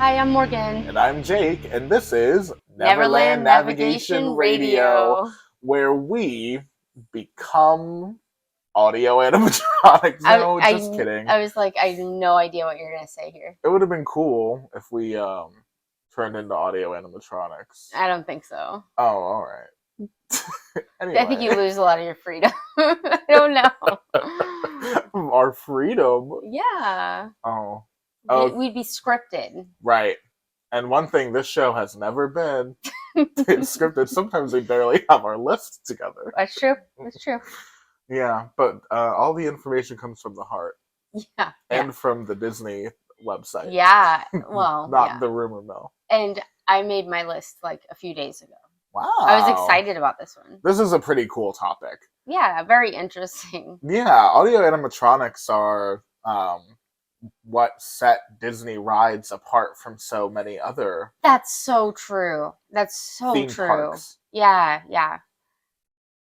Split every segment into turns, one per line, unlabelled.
Hi, I'm Morgan.
And I'm Jake, and this is
Neverland Navigation Radio.
where we become audio-animatronics. No, just kidding.
I was like, I have no idea what you're going to say here.
It would have been cool if we turned into audio-animatronics.
I don't think so.
Oh, all right. Anyway.
I think you lose a lot of your freedom. I don't know.
Our freedom?
Yeah.
Oh.
We'd be scripted.
Right. And one thing this show has never been, it's scripted. Sometimes we barely have our lists together.
That's true. That's true.
Yeah, but all the information comes from the heart.
Yeah.
And from the Disney website.
Yeah. Well,
not the rumor mill.
And I made my list like a few days ago.
Wow.
I was excited about this one.
This is a pretty cool topic.
Yeah, very interesting.
Yeah, audio-animatronics are what set Disney rides apart from so many other.
That's so true. That's so
theme
true.
Parks.
Yeah, yeah.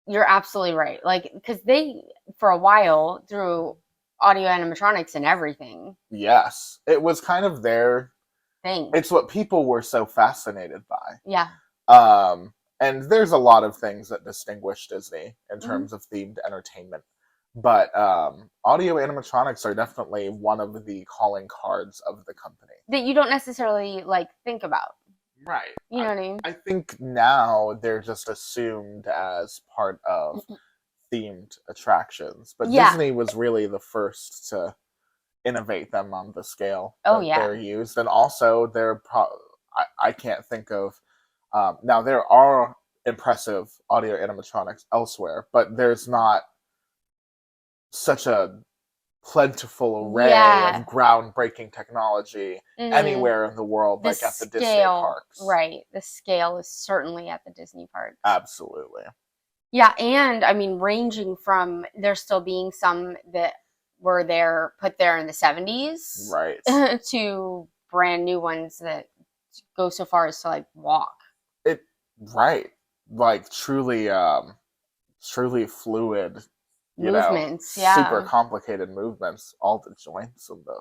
You're absolutely right. Like, because they, for a while, threw audio-animatronics and everything.
Yes. It was kind of their
thing.
It's what people were so fascinated by.
Yeah.
And there's a lot of things that distinguish Disney in terms of themed entertainment. But audio-animatronics are definitely one of the calling cards of the company. That
you don't necessarily, like, think about.
Right.
You know what I mean?
I think now they're just assumed as part of themed attractions. But Disney was really the first to innovate them on the scale that they're used. And also, I can't think of... now, there are impressive audio-animatronics elsewhere, but there's not such a plentiful array of groundbreaking technology anywhere in the world, like at the Disney parks.
Right. The scale is certainly at the Disney parks.
Absolutely.
Yeah, and I mean, ranging from there still being some that were put there in the 70s,
right,
to brand new ones that go so far as to like walk.
Right. Like truly fluid
movements,
super complicated movements, all the joints and the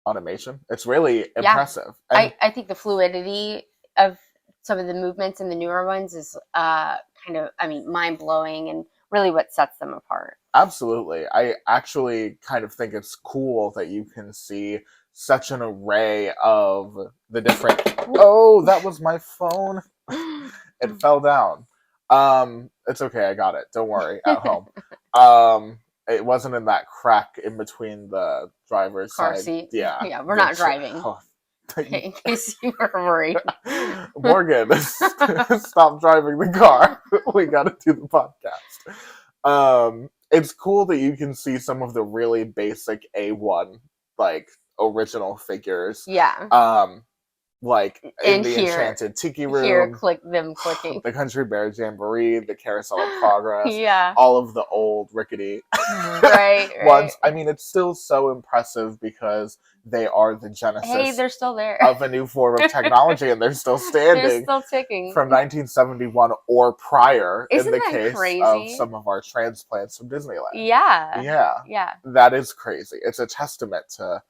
automation. It's really impressive.
And I think the fluidity of some of the movements in the newer ones is kind of, mind-blowing and really what sets them apart.
Absolutely. I actually kind of think it's cool that you can see such an array of the different... Oh, that was my phone. It fell down. It's okay, I got it. Don't worry, at home. It wasn't in that crack in between the driver's
car
side.
seat.
Yeah.
Yeah, we're not driving. In case you were worried.
Morgan, stop driving the car. We gotta do the podcast. It's cool that you can see some of the really basic A1, like, original figures.
Yeah.
Like in the Enchanted Tiki Room.
Here, clicking.
The Country Bear Jamboree, the Carousel of Progress.
Yeah.
All of the old rickety
ones.
I mean, it's still so impressive because they are the genesis.
Hey, they're still there.
Of a new form of technology, and they're still standing.
They're still ticking.
From 1971 or prior.
Isn't
in the
that
case
crazy?
Of some of our transplants from Disneyland.
Yeah.
Yeah.
Yeah.
That is crazy. It's a testament to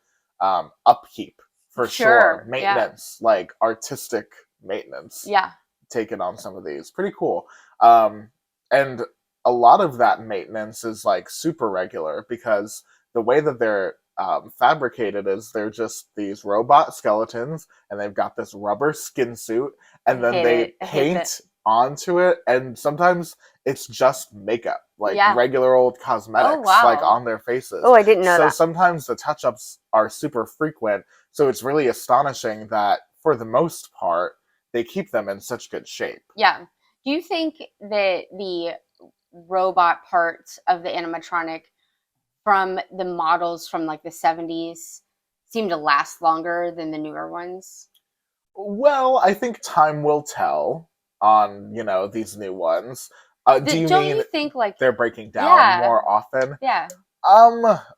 upkeep. For sure. Maintenance, like artistic maintenance.
Yeah.
Taken on some of these. Pretty cool. And a lot of that maintenance is like super regular because the way that they're fabricated is they're just these robot skeletons and they've got this rubber skin suit and then they paint onto it, and sometimes it's just makeup, like regular old cosmetics, like on their faces.
Oh, I didn't know that.
So sometimes the touch-ups are super frequent, so it's really astonishing that for the most part they keep them in such good shape.
Yeah. Do you think that the robot parts of the animatronic from the models from like the 70s seem to last longer than the newer ones?
Well, I think time will tell on, these new ones. Do you
think like
they're breaking down more often?
Yeah.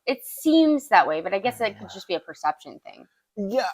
It seems that way, but I guess it could just be a perception thing.
Yeah,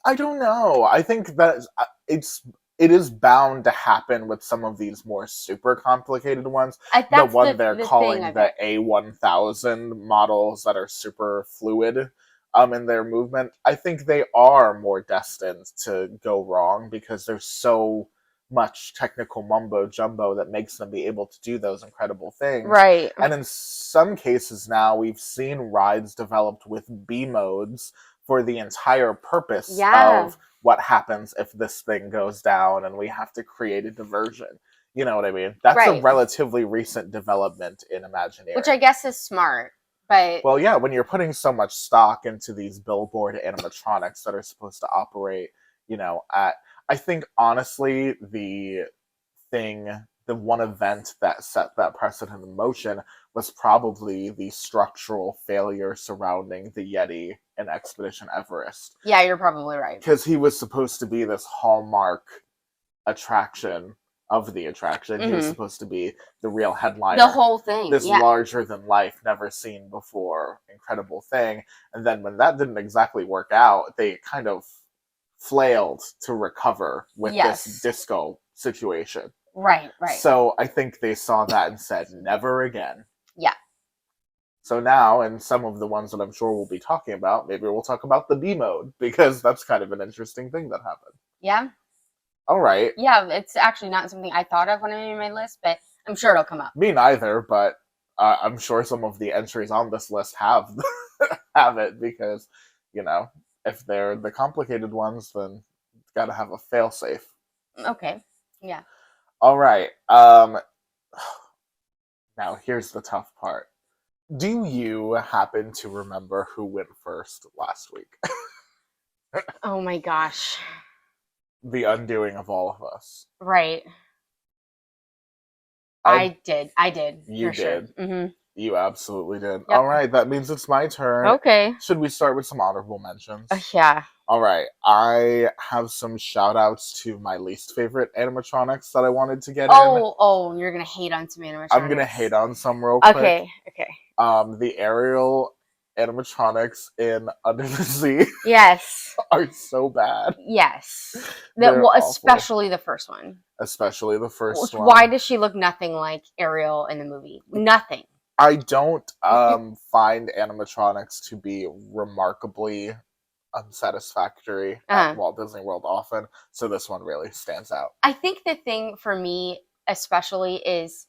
I don't know. I think that it is bound to happen with some of these more super complicated ones.
That's
they're calling the A1000 models that are super fluid. in their movement, I think they are more destined to go wrong because there's so much technical mumbo jumbo that makes them be able to do those incredible things.
Right.
And in some cases now, we've seen rides developed with B modes for the entire purpose of what happens if this thing goes down and we have to create a diversion. You know what I mean? That's a relatively recent development in Imagineering.
Which I guess is smart. But
well, yeah, when you're putting so much stock into these billboard animatronics that are supposed to operate, at, I think honestly, the one event that set that precedent in motion was probably the structural failure surrounding the Yeti in Expedition Everest.
Yeah, you're probably right.
Because he was supposed to be this hallmark attraction of the attraction. He was supposed to be the real headliner.
The whole thing.
This larger than life, never seen before, incredible thing. And then when that didn't exactly work out, they kind of flailed to recover with this disco situation.
Right.
So I think they saw that and said, never again.
Yeah.
So now, in some of the ones that I'm sure we'll be talking about, maybe we'll talk about the B mode, because that's kind of an interesting thing that happened.
Yeah.
All right.
Yeah, it's actually not something I thought of when I made my list, but I'm sure it'll come up.
Me neither, but I'm sure some of the entries on this list have have it, because, if they're the complicated ones, then it's got to have a failsafe.
Okay. Yeah.
All right. Now here's the tough part. Do you happen to remember who went first last week?
Oh my gosh.
The undoing of all of us.
Right. I did.
You did.
Sure. Mm-hmm.
You absolutely did.
Yep.
All right, that means it's my turn.
Okay.
Should we start with some honorable mentions?
Yeah.
All right. I have some shout outs to my least favorite animatronics that I wanted to get in.
Oh, you're going to hate on some animatronics.
I'm going to hate on some real quick.
Okay.
The aerial animatronics in Under the Sea.
Yes.
Are so bad.
Yes. Especially the first one.
Especially the first one.
Why does she look nothing like Ariel in the movie? Nothing.
I don't find animatronics to be remarkably unsatisfactory at Walt Disney World often, so this one really stands out.
I think the thing for me especially is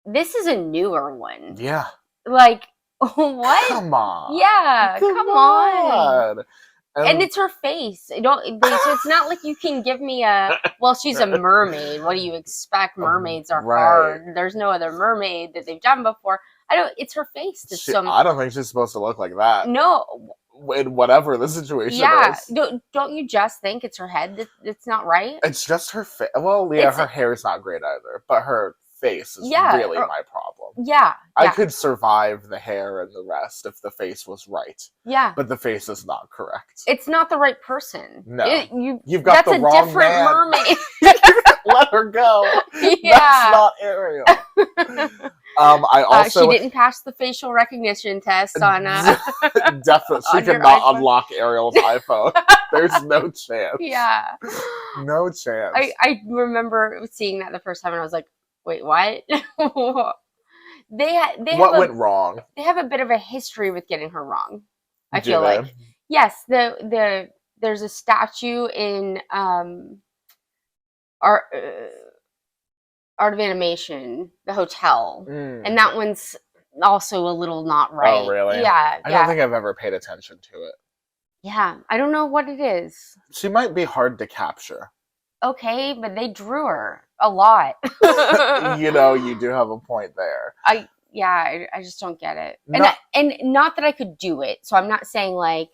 this is a newer one.
Yeah.
Like, what?
Come on.
Yeah, come on. And it's her face. So it's not like you can give me she's a mermaid. What do you expect? Mermaids are hard. There's no other mermaid that they've done before. it's her face.
I don't think she's supposed to look like that.
No.
In whatever the situation is.
Don't you just think it's her head that's not right?
It's just her face. Well, yeah, her hair is not great either, but her face is really my problem.
Yeah.
I could survive the hair and the rest if the face was right.
Yeah.
But the face is not correct.
It's not the right person.
No. You've got the wrong man.
That's a different mermaid.
Let her go.
Yeah.
That's not Ariel. I also
she didn't pass the facial recognition test on
definitely she could not unlock Ariel's iPhone. There's no chance.
Yeah.
No chance.
I remember seeing that the first time and I was like, wait, what? What
went wrong?
They have a bit of a history with getting her wrong. I feel like. Yes, there's a statue in Art of Animation, the hotel, and that one's also a little not right.
Oh, really?
Yeah.
I don't think I've ever paid attention to it.
Yeah, I don't know what it is.
She might be hard to capture.
Okay, but they drew her a lot.
You do have a point there.
I just don't get it. And not that I could do it. So I'm not saying like,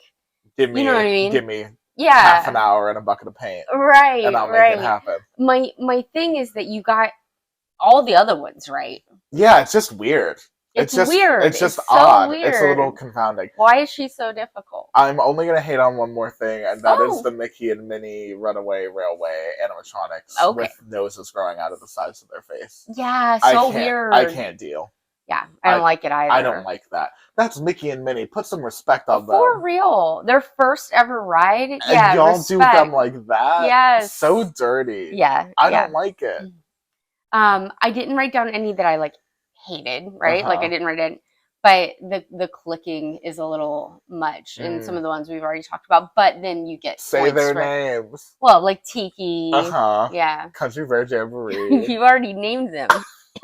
you know what I mean? Give me half an hour and a bucket of paint.
Right.
And I'll make it happen.
My thing is that you got all the other ones right.
Yeah, it's just weird.
It's just weird.
It's just
so
odd.
Weird.
It's a little confounding.
Why is she so difficult?
I'm only going to hate on one more thing, and that is the Mickey and Minnie Runaway Railway animatronics with noses growing out of the sides of their face.
Yeah, weird.
I can't deal.
Yeah, I don't like it either.
I don't like that. That's Mickey and Minnie. Put some respect on them.
For real. Their first ever ride.
And y'all do them like that?
Yes.
So dirty.
Yeah.
I don't like it.
I didn't write down any that I hated, right? Like I didn't write it. but the clicking is a little much in some of the ones we've already talked about. But then you get
say their names.
Well, like Tiki.
Yeah. Country Bear Jamboree.
You already named them.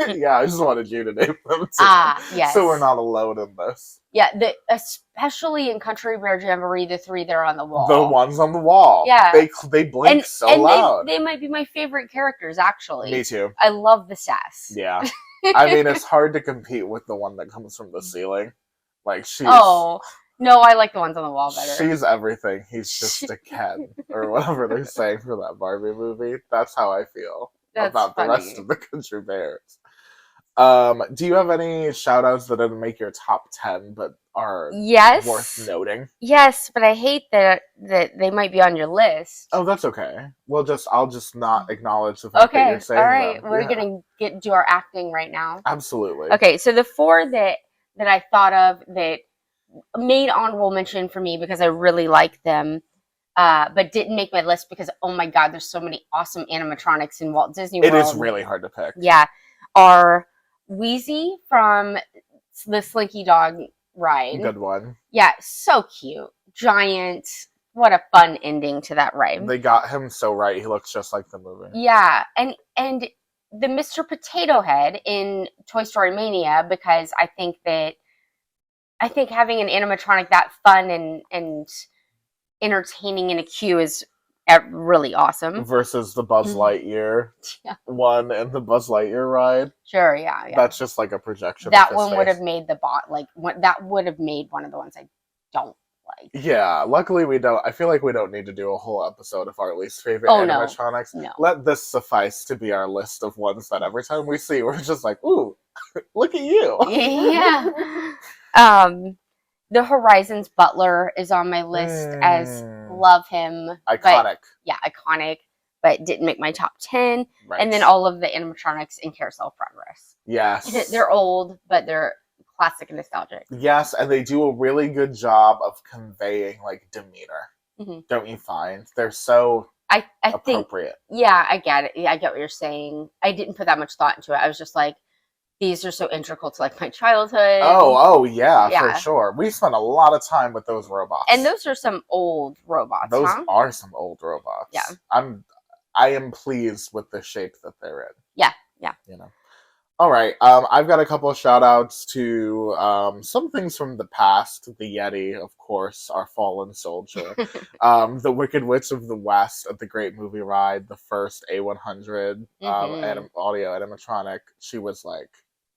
Yeah, I just wanted you to name them too.
Yes.
So we're not alone in this.
Yeah, especially in Country Bear Jamboree, the 3 that are on the wall.
The ones on the wall.
Yeah.
They blink so loud.
They might be my favorite characters, actually.
Me too.
I love the sass.
Yeah. I mean, it's hard to compete with the one that comes from the ceiling. Like, she's...
Oh, no, I like the ones on the wall better.
She's everything. He's just a Ken. Or whatever they're saying for that Barbie movie. That's how I feel about the rest of the Country Bears. Do you have any shout-outs that didn't make your top 10 but are worth noting?
Yes, but I hate that they might be on your list.
Oh, that's okay. I'll just not acknowledge the fact that you're saying
all right.
them.
We're gonna do our acting right now.
Absolutely.
Okay, so the 4 that I thought of that made honorable mention for me because I really like them, but didn't make my list because, oh my god, there's so many awesome animatronics in Walt Disney World.
It is really hard to pick.
Yeah. Are Wheezy from the Slinky Dog ride.
Good one.
Yeah, so cute. Giant. What a fun ending to that ride.
They got him so right. He looks just like the movie.
Yeah, and the Mr. Potato Head in Toy Story Mania, because I think having an animatronic that fun and entertaining in a queue is really awesome.
Versus the Buzz Lightyear one and the Buzz Lightyear ride.
Sure, yeah.
That's just like a projection.
That one would have made that would have made one of the ones I don't like.
Yeah, luckily we don't. I feel like we don't need to do a whole episode of our least favorite animatronics.
No.
Let this suffice to be our list of ones that every time we see, we're just like, ooh, look at you.
Yeah. The Horizons Butler is on my list as love him.
Iconic.
Iconic, but didn't make my top 10.
Right.
And then all of the animatronics in Carousel Progress.
Yes.
They're old, but they're classic and nostalgic.
Yes, and they do a really good job of conveying like demeanor. Mm-hmm. Don't you find? They're so appropriate.
I get it. I get what you're saying. I didn't put that much thought into it. I was just like, these are so integral to like my childhood.
Oh yeah, for sure. We spent a lot of time with those robots.
And those are some old robots.
Those are some old robots.
Yeah.
I am pleased with the shape that they're in.
Yeah.
You know. All right. I've got a couple of shout outs to some things from the past. The Yeti, of course, our fallen soldier. The Wicked Witch of the West at the Great Movie Ride, the first A100 audio-animatronic.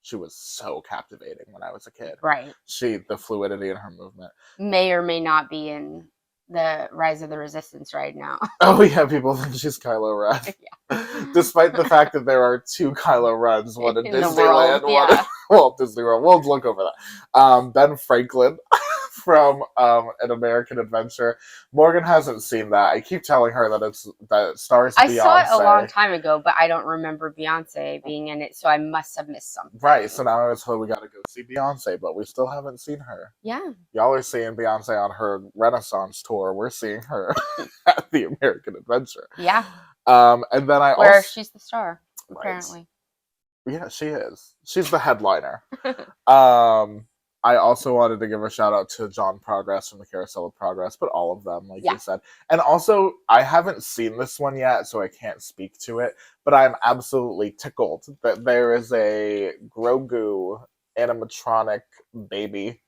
She was so captivating when I was a kid.
Right.
The fluidity in her movement.
May or may not be in the Rise of the Resistance right now.
Oh yeah, people think she's Kylo Ren. Yeah. Despite the fact that there are 2 Kylo Rens, one in Disneyland, one in Walt Disney World. We'll look over that. Ben Franklin from An American Adventure. Morgan hasn't seen that. I keep telling her that it stars Beyonce.
I saw it a long time ago, but I don't remember Beyonce being in it, so I must have missed something.
Right, so now I was told we gotta go see Beyonce, but we still haven't seen her.
Yeah.
Y'all are seeing Beyonce on her Renaissance tour. We're seeing her at the American Adventure.
Yeah.
And then
where she's the star, apparently.
Right. Yeah, she is. She's the headliner. I also wanted to give a shout out to John Progress from the Carousel of Progress, but all of them, like you said. And also, I haven't seen this one yet, so I can't speak to it, but I'm absolutely tickled that there is a Grogu animatronic baby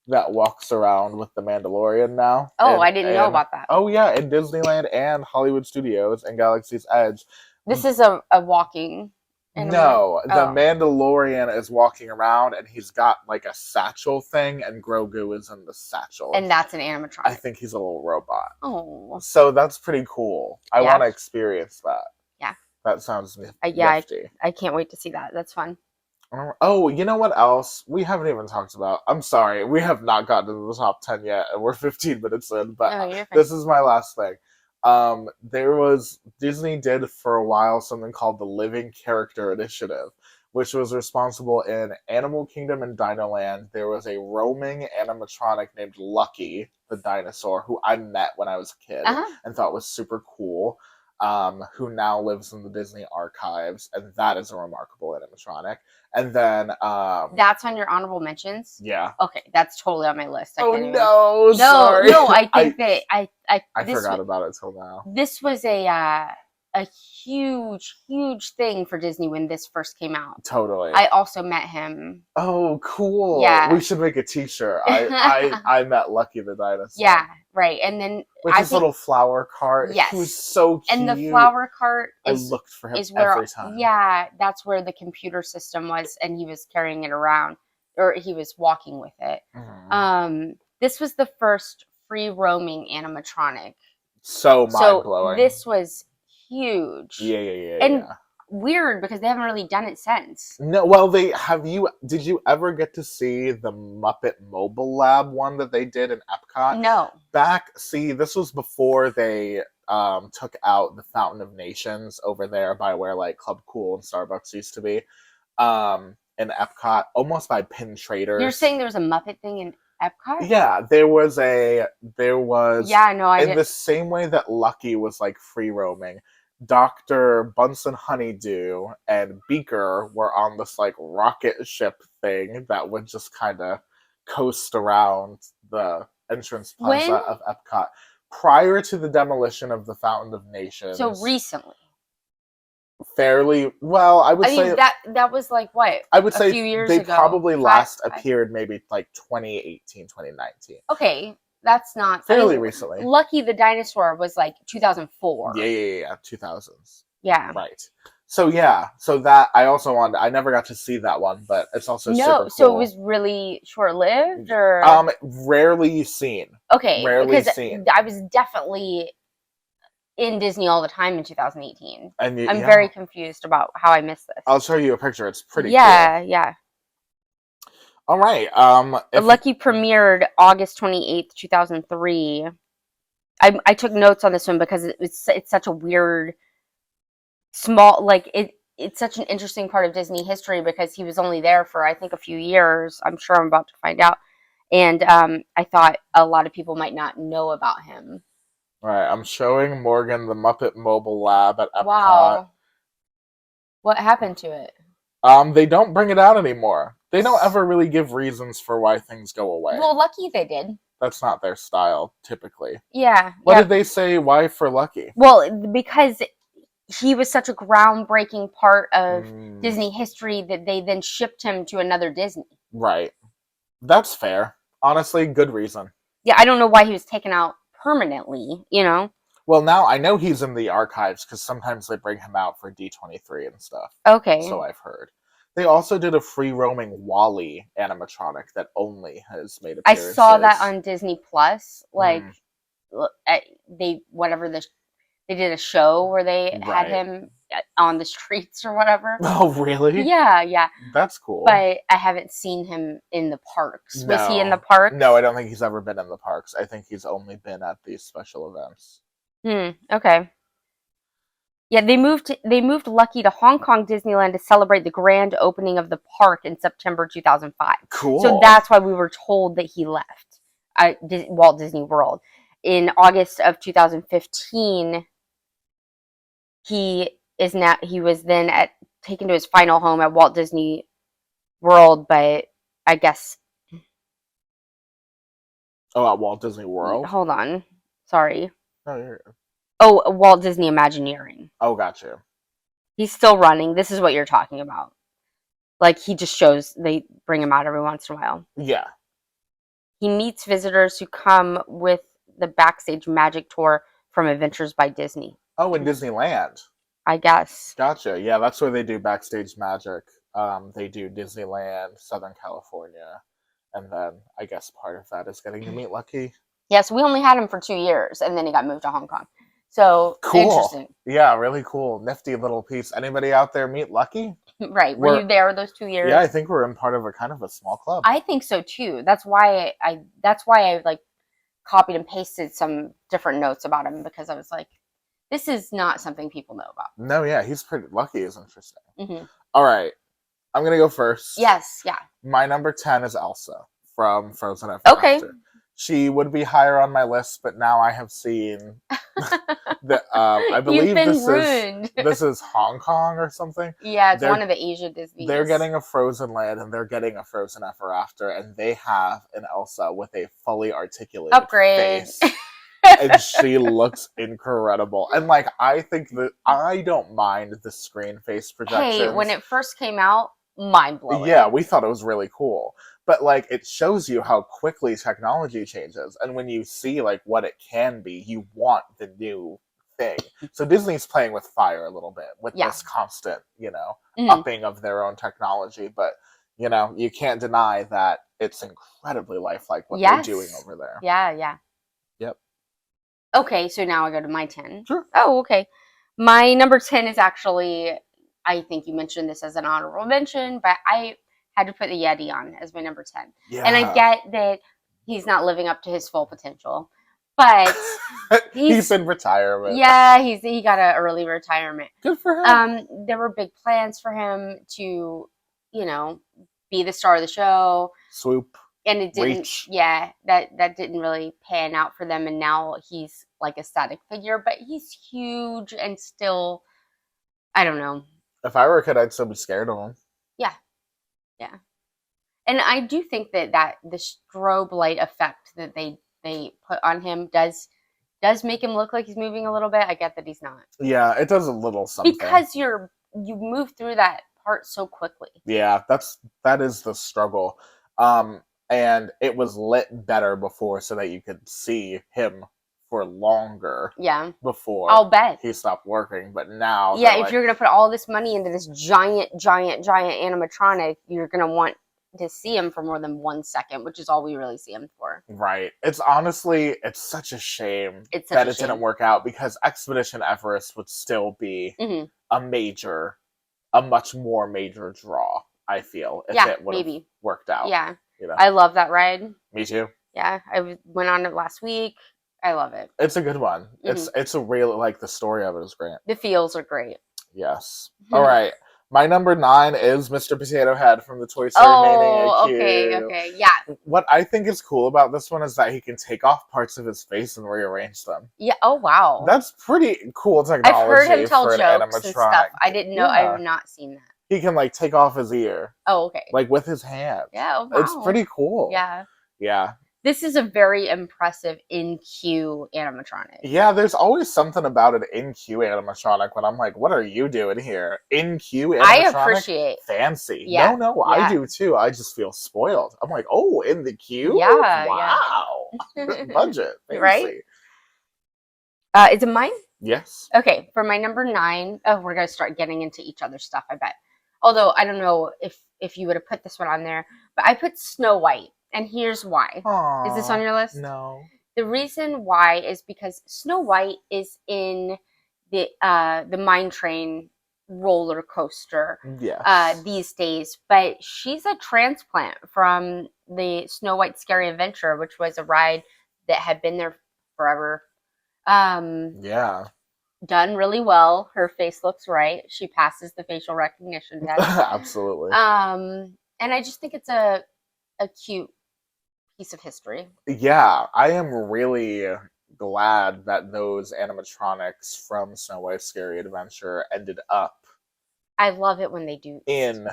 that walks around with the Mandalorian now.
Oh, I didn't know about that.
Oh, yeah, in Disneyland and Hollywood Studios and Galaxy's Edge.
This is a walking...
No, the Mandalorian is walking around and he's got like a satchel thing and Grogu is in the satchel.
And that's an animatronic.
I think he's a little robot.
Oh.
So that's pretty cool. I want to experience that.
Yeah.
That sounds nifty.
I can't wait to see that. That's fun.
Oh, you know what else we haven't even talked about? I'm sorry, we have not gotten to the top 10 yet and we're 15 minutes in, but this is my last thing. Disney did for a while something called the Living Character Initiative, which was responsible in Animal Kingdom and Dinoland. There was a roaming animatronic named Lucky, the dinosaur, who I met when I was a kid and thought was super cool. who now lives in the Disney archives, and that is a remarkable animatronic. And then
that's on your honorable mentions.
Yeah.
Okay, that's totally on my list.
No, sorry.
No. I think that
I forgot about it till now.
This was a huge thing for Disney when this first came out.
Totally.
I also met him.
Oh, cool.
Yeah.
We should make a t-shirt. I met Lucky the dinosaur.
Yeah, right. And then
with his little flower cart.
Yes.
He was so cute.
And the flower cart
I looked for him every time.
Yeah, that's where the computer system was, and he was carrying it around, or he was walking with it. This was the first free roaming animatronic.
So mind-blowing.
So this was huge.
Yeah.
And weird because they haven't really done it since.
No, well, did you ever get to see the Muppet Mobile Lab one that they did in Epcot?
No.
This was before they took out the Fountain of Nations over there by where like Club Cool and Starbucks used to be. In Epcot, almost by Pin Traders.
You're saying there was a Muppet thing in Epcot?
Yeah, there was.
Yeah, no,
in the same way that Lucky was like free roaming. Dr. Bunsen Honeydew and Beaker were on this like rocket ship thing that would just kind of coast around the entrance plaza of Epcot prior to the demolition of the Fountain of Nations.
So recently.
Fairly well, I would say
that was like what?
I would say
a few years
they
ago.
probably last appeared maybe like 2018, 2019.
Okay. That's not
fairly recently.
Lucky the Dinosaur was like 2004.
Yeah, 2000s.
Yeah.
Right. So that I never got to see that one, but it's also super cool.
So it was really short-lived, or
rarely seen.
Okay,
rarely seen.
I was definitely in Disney all the time in 2018.
And
I'm very confused about how I missed this.
I'll show you a picture. It's pretty cool.
Yeah.
All right.
Lucky premiered August 28th, 2003. I took notes on this one because it's such a weird, small, like it's such an interesting part of Disney history because he was only there for I think a few years. I'm sure I'm about to find out. And I thought a lot of people might not know about him.
All right. I'm showing Morgan the Muppet Mobile Lab at Epcot.
Wow. What happened to it?
They don't bring it out anymore. They don't ever really give reasons for why things go away.
Well, Lucky they did.
That's not their style, typically.
Yeah.
What did they say? Why for Lucky?
Well, because he was such a groundbreaking part of Disney history that they then shipped him to another Disney.
Right. That's fair. Honestly, good reason.
Yeah, I don't know why he was taken out permanently,
Well, now I know he's in the archives because sometimes they bring him out for D23 and stuff.
Okay.
So I've heard. They also did a free roaming Wall-E animatronic that only has made appearances.
I saw that on Disney Plus. Like, they did a show where they had him on the streets or whatever.
Oh, really?
Yeah.
That's cool.
But I haven't seen him in the parks. No. Was he in the parks?
No, I don't think he's ever been in the parks. I think he's only been at these special events.
Okay. Yeah, they moved Lucky to Hong Kong Disneyland to celebrate the grand opening of the park in September 2005.
Cool.
So that's why we were told that he left Walt Disney World. In August of 2015, he was then taken to his final home at Walt Disney World, but I guess.
Oh, at Walt Disney World?
Hold on. Sorry.
Oh, you're good.
Oh, Walt Disney Imagineering.
Oh, gotcha.
He's still running. This is what you're talking about. Like, he just they bring him out every once in a while.
Yeah.
He meets visitors who come with the Backstage Magic Tour from Adventures by Disney.
Oh, in Disneyland.
I guess.
Gotcha. Yeah, that's where they do Backstage Magic. They do Disneyland, Southern California. And then I guess part of that is getting to meet Lucky.
Yeah, so we only had him for 2 years, and then he got moved to Hong Kong. So,
cool.
Interesting.
Yeah, really cool. Nifty little piece. Anybody out there meet Lucky?
Right. Were you there those 2 years?
Yeah, I think we're in part of a kind of a small club.
I think so, too. That's why I like copied and pasted some different notes about him, because I was like, this is not something people know about.
No, yeah, he's pretty Lucky is interesting. Mm-hmm. All right. I'm going to go first.
Yes, yeah.
My number 10 is Elsa from Frozen Ever
After.
She would be higher on my list, but now I have seen I believe this is Hong Kong or something.
Yeah, it's one of the Asia Disney.
They're getting a Frozen Land and they're getting a Frozen Ever After, and they have an Elsa with a fully articulated face. And she looks incredible. And like, I think that I don't mind the screen face projections.
Hey, when it first came out, mind blowing.
Yeah, we thought it was really cool. But like, it shows you how quickly technology changes, and when you see like what it can be, you want the new thing. So Disney's playing with fire a little bit with this constant, upping of their own technology. But you can't deny that it's incredibly lifelike what they're doing over there.
Yeah.
Yep.
Okay, so now I go to my 10.
Sure.
Oh, okay. My number 10 is actually, I think you mentioned this as an honorable mention, but I had to put the Yeti on as my number 10.
Yeah.
And I get that he's not living up to his full potential, but
he's in retirement.
Yeah, he got an early retirement.
Good for him.
There were big plans for him to, be the star of the show.
Swoop.
And it didn't.
Reach.
Yeah, that didn't really pan out for them. And now he's like a static figure, but he's huge and still, I don't know.
If I were a kid, I'd still be scared of him.
Yeah. And I do think that the strobe light effect that they put on him does make him look like he's moving a little bit. I get that he's not.
Yeah, it does a little something.
Because you move through that part so quickly. Yeah,
that is the struggle. And it was lit better before so that you could see him for longer.
Yeah.
Before
I'll bet
he stopped working, but now
if you're gonna put all this money into this giant animatronic, you're gonna want to see him for more than 1 second, which is all we really see him for.
Right. It's such a shame that it didn't work out, because Expedition Everest would still be a much more major draw, I feel, if it would have worked out.
Yeah. I love that ride.
Me too.
Yeah. I went on it last week. I love it.
It's a good one. It's a real, like, the story of it is great.
The feels are great.
Yes. All right. My number 9 is Mr. Potato Head from the Toy Story Mania.
Okay. Yeah.
What I think is cool about this one is that he can take off parts of his face and rearrange them.
Yeah. Oh, wow.
That's pretty cool technology.
I've heard him tell jokes and stuff. I didn't know. I have not seen that.
He can, like, take off his ear.
Oh, okay.
Like, with his hand.
Yeah. Oh, wow.
It's pretty cool.
Yeah.
Yeah.
This is a very impressive in-queue animatronic.
Yeah, there's always something about an in-queue animatronic when I'm like, what are you doing here? In-queue animatronic?
I appreciate.
Fancy.
Yeah.
No, I do too. I just feel spoiled. I'm like, oh, in the queue?
Yeah.
Wow. Yeah. Budget. Fancy.
Right? Is it mine?
Yes.
Okay, for my number 9, we're going to start getting into each other's stuff, I bet. Although, I don't know if you would have put this one on there, but I put Snow White. And here's why.
Aww,
is this on your list?
No.
The reason why is because Snow White is in the Mine Train roller coaster these days, but she's a transplant from the Snow White Scary Adventure, which was a ride that had been there forever.
Yeah.
Done really well. Her face looks right. She passes the facial recognition test.
Absolutely.
And I just think it's a cute piece of history.
Yeah, I am really glad that those animatronics from Snow White's Scary Adventure ended up.
I love it when they do
in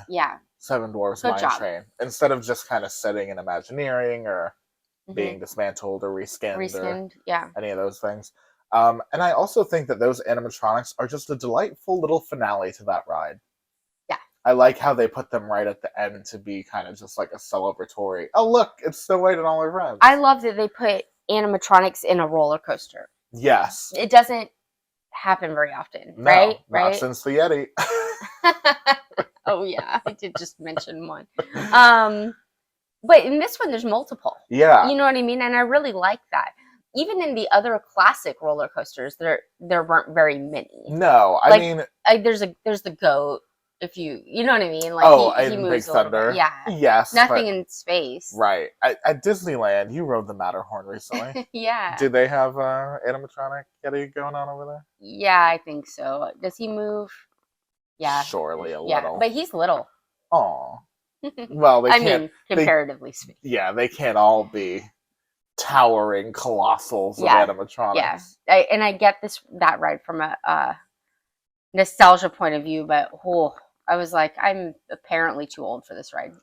Seven Dwarfs Mine Train, instead of just kind of sitting in Imagineering or being dismantled or reskinned or any of those things. And I also think that those animatronics are just a delightful little finale to that ride. I like how they put them right at the end to be kind of just like a celebratory. Oh, look, it's Snow White and all her friends.
I love that they put animatronics in a roller coaster.
Yes.
It doesn't happen very often,
right? Not since the Yeti.
Oh, yeah. I did just mention one. But in this one, there's multiple.
Yeah.
You know what I mean? And I really like that. Even in the other classic roller coasters, there weren't very many.
No, I mean...
there's the goat. If you know what I mean, like he moves
Big Thunder, yes,
nothing in space,
right? At Disneyland, you rode the Matterhorn recently.
Yeah,
do they have animatronic Yeti going on over there?
Yeah, I think so. Does he move? Yeah,
surely a little,
but he's little.
Oh, well, they can't.
Comparatively speaking.
Yeah, they can't all be towering colossals of animatronics.
Yeah. I get that right from a nostalgia point of view, but I was like, I'm apparently too old for this ride.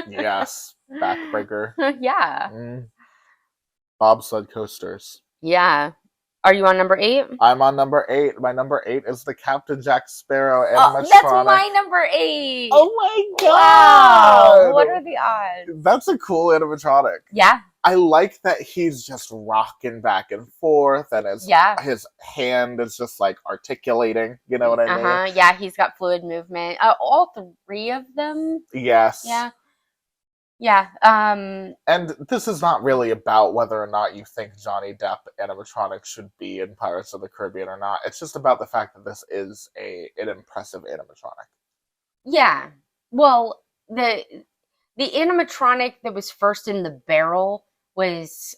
Yes. Backbreaker.
Yeah.
Bobsled coasters.
Yeah. Are you on number 8?
I'm on number 8. My number 8 is the Captain Jack Sparrow animatronic.
Oh, that's my number 8.
Oh my god!
Wow. What are the odds?
That's a cool animatronic.
Yeah.
I like that he's just rocking back and forth, and his hand is just like articulating. You know what I mean?
Yeah, he's got fluid movement. All 3 of them.
Yes.
Yeah. Yeah.
And this is not really about whether or not you think Johnny Depp animatronics should be in Pirates of the Caribbean or not. It's just about the fact that this is an impressive animatronic.
Yeah. Well, the animatronic that was first in the barrel was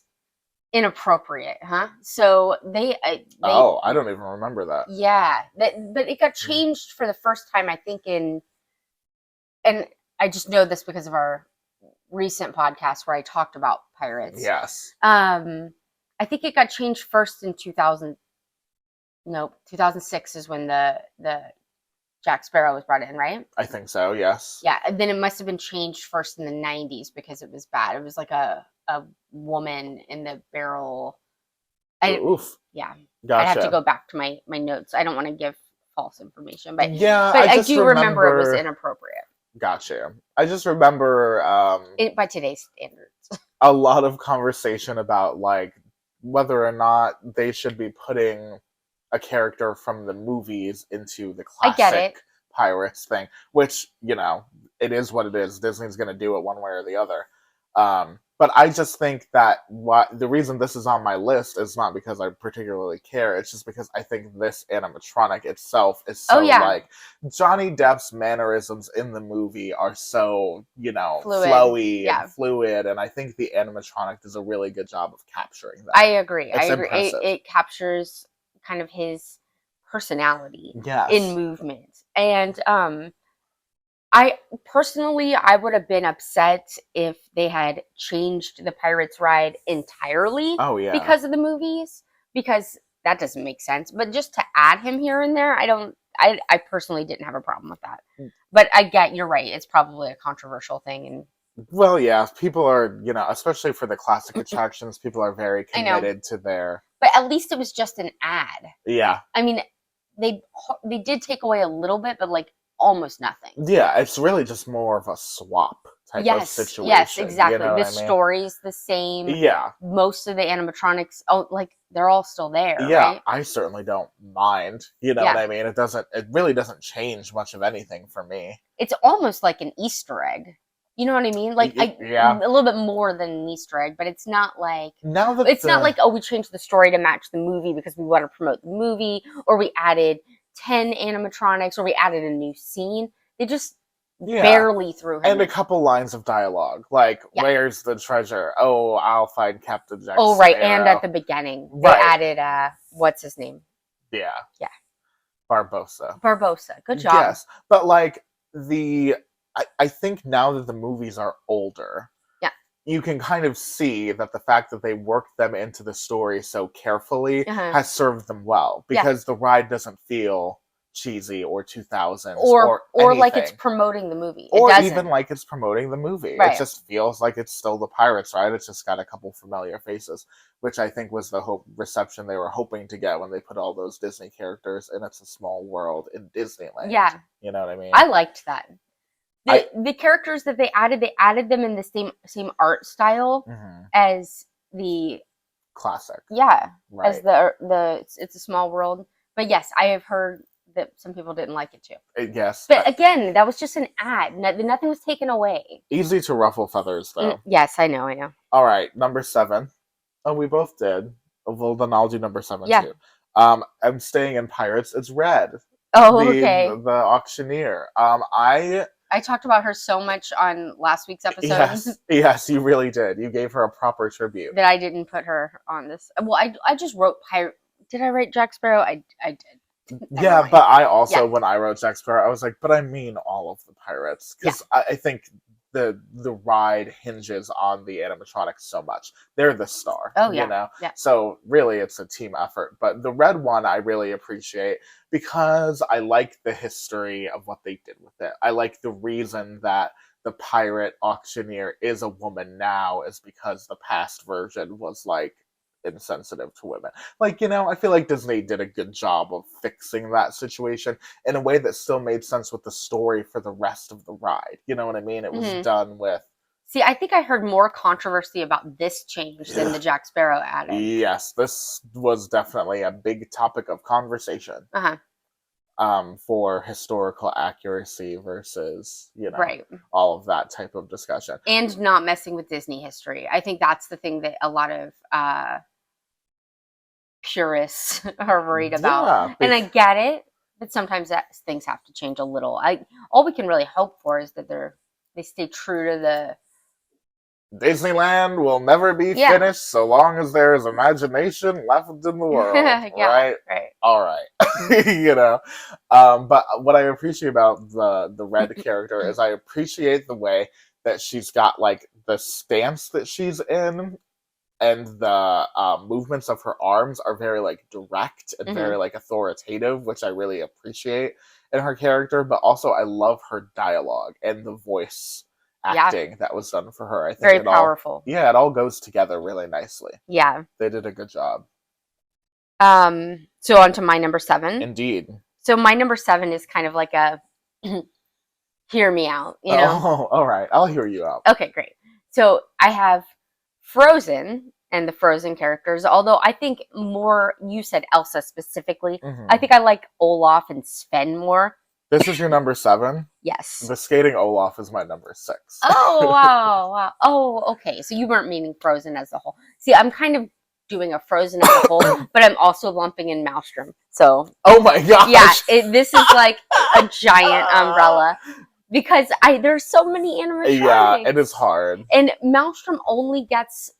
inappropriate, huh? So they I
don't even remember that.
Yeah, but it got changed for the first time, I think, and I just know this because of our recent podcast where I talked about pirates.
Yes.
I think it got changed first in 2000. Nope, 2006 is when the Jack Sparrow was brought in, right?
I think so. Yes.
Yeah, and then it must have been changed first in the 90s because it was bad. It was like a woman in the barrel.
Oof.
Yeah.
Gotcha.
I'd have to go back to my notes. I don't want to give false information, but
yeah,
but I do remember it was inappropriate.
Gotcha. I just remember
by today's standards,
a lot of conversation about like whether or not they should be putting a character from the movies into the classic Pirates thing, which, you know, it is what it is. Disney's going to do it one way or the other. But I just think that the reason this is on my list is not because I particularly care. It's just because I think this animatronic itself is so like Johnny Depp's mannerisms in the movie are so, you know, flowy and fluid. And I think the animatronic does a really good job of capturing that.
I agree.
Impressive.
It captures kind of his personality in movement. And I would have been upset if they had changed the Pirates ride entirely because of the movies, because that doesn't make sense. But just to add him here and there, I personally didn't have a problem with that. But you're right. It's probably a controversial thing. And
well, yeah, people are, you know, especially for the classic attractions, people are very committed to their...
But at least it was just an ad.
Yeah.
I mean, they did take away a little bit, but like almost nothing.
Yeah, it's really just more of a swap type of situation.
Yes, exactly.
You know
the story's the same.
Yeah.
Most of the animatronics, they're all still there.
Yeah,
right?
I certainly don't mind. You know what I mean? It really doesn't change much of anything for me.
It's almost like an Easter egg. You know what I mean? Like a little bit more than an Easter egg, but it's not like not like, oh, we changed the story to match the movie because we want to promote the movie, or we added 10 animatronics, or we added a new scene. They just barely threw him
and in. A couple lines of dialogue, like where's the treasure? Oh, I'll find Captain Jack.
Oh, right. Sparrow. And at the beginning they added what's his name?
Yeah
Barbossa. Good job.
Yes, but like I think now that the movies are older, you can kind of see that the fact that they worked them into the story so carefully has served them well, because the ride doesn't feel cheesy or 2000s or
like it's promoting the movie.
Even like it's promoting the movie. Right. It just feels like it's still the Pirates ride. It's just got a couple familiar faces, which I think was the reception they were hoping to get when they put all those Disney characters in It's a Small World in Disneyland.
Yeah.
You know what I mean?
I liked that. The characters that they added them in the same art style as the
classic.
Yeah, right. As the It's a Small World. But yes, I have heard that some people didn't like it too.
Yes.
But again, that was just an ad. Nothing was taken away.
Easy to ruffle feathers, though.
Yes, I know.
All right, number 7. Oh, we both did. Well, then I'll do number 7 too. I'm staying in Pirates. It's Red.
Oh, okay.
The auctioneer.
I talked about her so much on last week's episode.
Yes, you really did. You gave her a proper tribute.
That I didn't put her on this. Well, I just wrote pirate. Did I write Jack Sparrow? I did.
Yeah, but I also, when I wrote Jack Sparrow, I was like, but I mean all of the pirates. Because I think the ride hinges on the animatronics so much. They're the star.
Oh yeah.
You know?
Yeah.
So really it's a team effort. But the red one I really appreciate because I like the history of what they did with it. I like the reason that the pirate auctioneer is a woman now is because the past version was like insensitive to women. Like, I feel like Disney did a good job of fixing that situation in a way that still made sense with the story for the rest of the ride. You know what I mean? It was done with.
See, I think I heard more controversy about this change than the Jack Sparrow added.
Yes, this was definitely a big topic of conversation. For historical accuracy versus,
right,
all of that type of discussion.
And not messing with Disney history. I think that's the thing that a lot of purists are worried about.
Yeah,
and I get it, but sometimes things have to change a little. All we can really hope for is that they stay true to the
Disneyland will never be finished so long as there is imagination left in the world. Right? All right. But what I appreciate about the red character is I appreciate the way that she's got like the stance that she's in, and the movements of her arms are very like direct and very like authoritative, which I really appreciate in her character. But also I love her dialogue and the voice acting that was done for her. I think
very powerful.
It all goes together really nicely.
Yeah,
they did a good job.
So on to my number 7.
Indeed.
So my number 7 is kind of like a hear me out,
Oh, all right, I'll hear you out.
Okay, great. So I have Frozen and the Frozen characters, although I think more, you said Elsa specifically. I think I like Olaf and Sven more.
This is your number 7?
Yes.
The skating Olaf is my number 6.
Oh, wow. Oh, okay. So you weren't meaning Frozen as a whole. See, I'm kind of doing a Frozen as a whole, but I'm also lumping in Maelstrom. So.
Oh my gosh.
Yeah, this is like a giant umbrella. Because there's so many animatronics.
Yeah, it is hard.
And Maelstrom only gets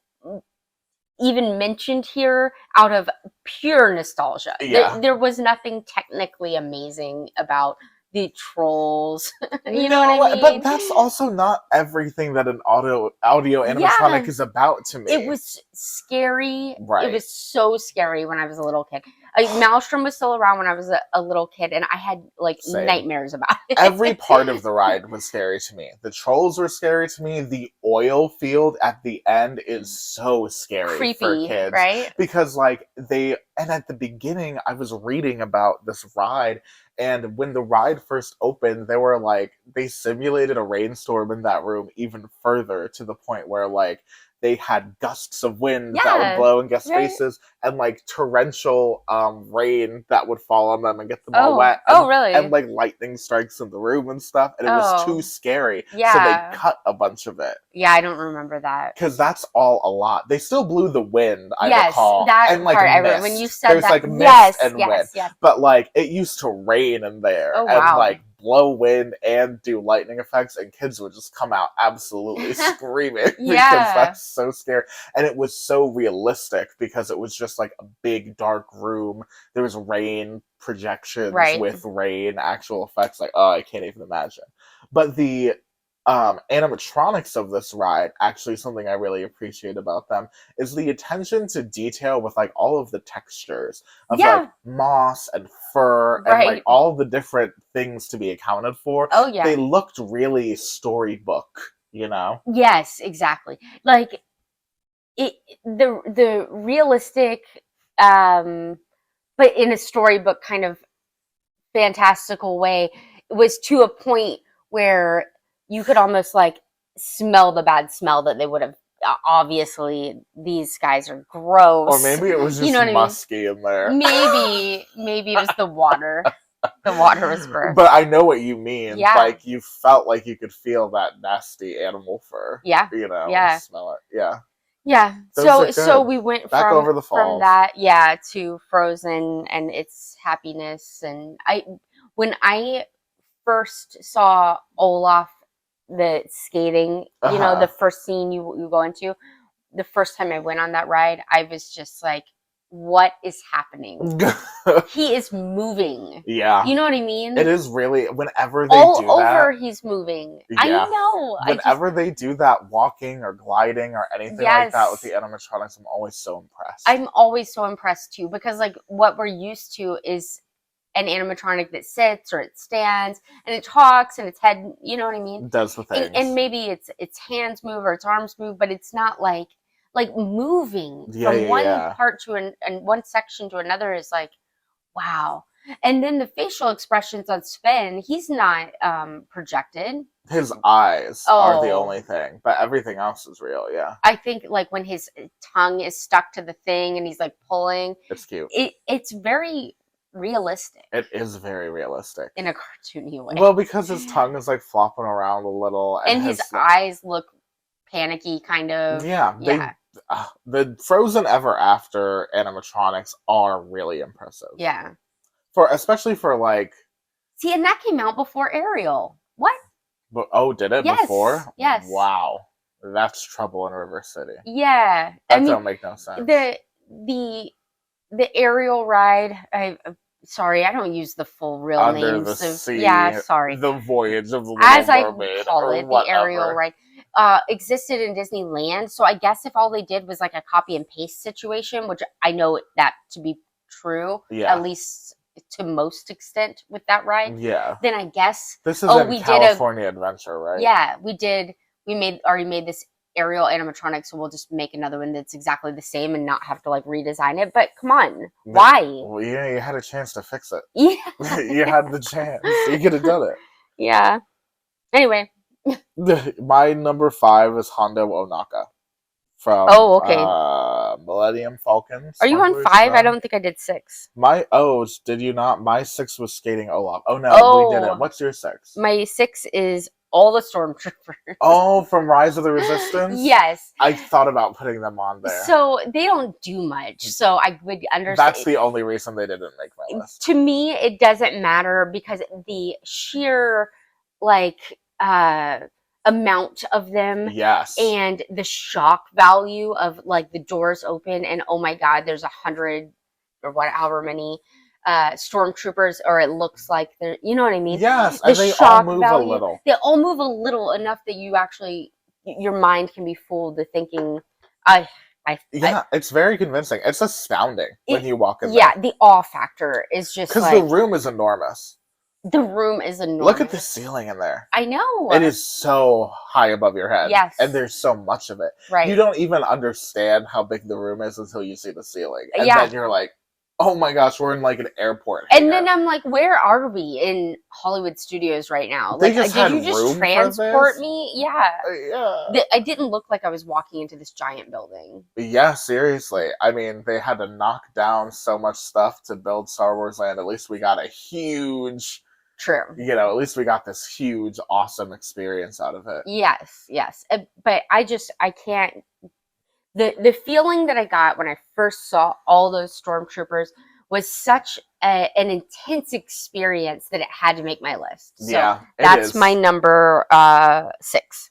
even mentioned here out of pure nostalgia.
Yeah.
There was nothing technically amazing about the trolls. You know what I mean?
But that's also not everything that an audio animatronic is about to me.
It was scary.
Right.
It was so scary when I was a little kid. Maelstrom was still around when I was a little kid, and I had like nightmares about it.
Every part of the ride was scary to me. The trolls were scary to me. The oil field at the end is so scary.
Creepy,
for kids,
right?
Because and at the beginning I was reading about this ride, and when the ride first opened, they simulated a rainstorm in that room even further, to the point where they had gusts of wind that would blow in guest faces, and torrential rain that would fall on them and get them all wet.
Oh, really?
And lightning strikes in the room and stuff, and it was too scary.
Yeah.
So they cut a bunch of it.
Yeah, I don't remember that.
Because that's all a lot. They still blew the wind, I recall.
That
and
part,
mist.
When you said
there's
that,
mist and wind.
Yes.
But it used to rain in there.
Oh, wow.
And blow wind and do lightning effects, and kids would just come out absolutely screaming because that's so scary. And it was so realistic because it was just a big dark room. There was rain projections with rain actual effects. I can't even imagine. But the animatronics of this ride, actually something I really appreciate about them is the attention to detail with all of the textures of moss and fur and all the different things to be accounted for.
Oh yeah,
they looked really storybook,
Yes, exactly. The realistic, but in a storybook kind of fantastical way, was to a point where you could almost smell the bad smell that they would have. Obviously, these guys are gross.
Or maybe it was just musky in there.
Maybe it was the water. The water was gross.
But I know what you mean.
Yeah.
You felt like you could feel that nasty animal fur.
Yeah.
And smell it. Yeah.
Yeah. So we went
back over the falls.
From that, to Frozen and its happiness. And when I first saw Olaf, the skating, the first scene you go into, the first time I went on that ride, I was just what is happening? He is moving.
Yeah.
You know what I mean?
It is really, whenever they
all
do
over
that.
He's moving.
Yeah.
I know.
Whenever they do that walking or gliding or anything like that with the animatronics, I'm always so impressed.
I'm always so impressed too, because like what we're used to is an animatronic that sits or it stands and it talks and its head, you know what I mean?
It does the things.
And maybe its hands move or its arms move, but it's not like moving from one part to and one section to another is like, wow. And then the facial expressions on Sven, he's not projected.
His eyes are the only thing, but everything else is real. Yeah.
I think like when his tongue is stuck to the thing and he's like pulling,
it's cute.
It's very realistic.
It is very realistic
in a cartoony way.
Well, because his tongue is like flopping around a little,
and his eyes look panicky, kind of.
Yeah. The Frozen Ever After animatronics are really impressive.
Yeah.
Especially for like.
See, and that came out before Ariel. What?
But did it before?
Yes.
Wow, that's trouble in River City.
Yeah,
that don't make no sense.
The Ariel ride. Sorry, I don't use the full real
Under
names.
The sea,
yeah, sorry.
The Voyage of the Little
Mermaid,
I
call it, the Ariel ride, existed in Disneyland. So I guess if all they did was like a copy and paste situation, which I know that to be true, at least to most extent with that ride, then I guess
this is in California Adventure, right?
Yeah, we already made this Ariel animatronic, so we'll just make another one that's exactly the same and not have to like redesign it. But come on, why?
Well, yeah, you had a chance to fix it.
Yeah,
you had the chance. You could have done it.
Yeah. Anyway,
my number 5 is Hondo Onaka from Millennium Falcon.
Are you on 5? I don't think I did 6.
Did you not? My 6 was Skating Olaf. Oh no, we didn't. What's your 6?
My 6 is all the Stormtroopers.
Oh, from Rise of the Resistance?
Yes.
I thought about putting them on there.
So they don't do much. So I would understand.
That's the only reason they didn't make my list.
To me, it doesn't matter because the sheer amount of them, and the shock value of like the doors open and oh my god, there's 100 or however many stormtroopers, or it looks like they're, you know what I mean?
Yes, and they all move a little.
They all move a little enough that you actually, your mind can be fooled to thinking,
it's very convincing. It's astounding when you walk in there.
Yeah, the awe factor is just
because the room is enormous.
The room is enormous.
Look at the ceiling in there.
I know.
It is so high above your head.
Yes.
And there's so much of it.
Right.
You don't even understand how big the room is until you see the ceiling. And then you're like, oh my gosh, we're in like an airport hangar.
And then I'm like, where are we in Hollywood Studios right now?
They
like,
did
you just transport me? Yeah.
Yeah.
I didn't look like I was walking into this giant building.
Yeah, seriously. I mean, they had to knock down so much stuff to build Star Wars Land. At least we got a huge...
True.
At least we got this huge, awesome experience out of it.
Yes. But I can't... The feeling that I got when I first saw all those stormtroopers was such an intense experience that it had to make my list. So that's my number 6.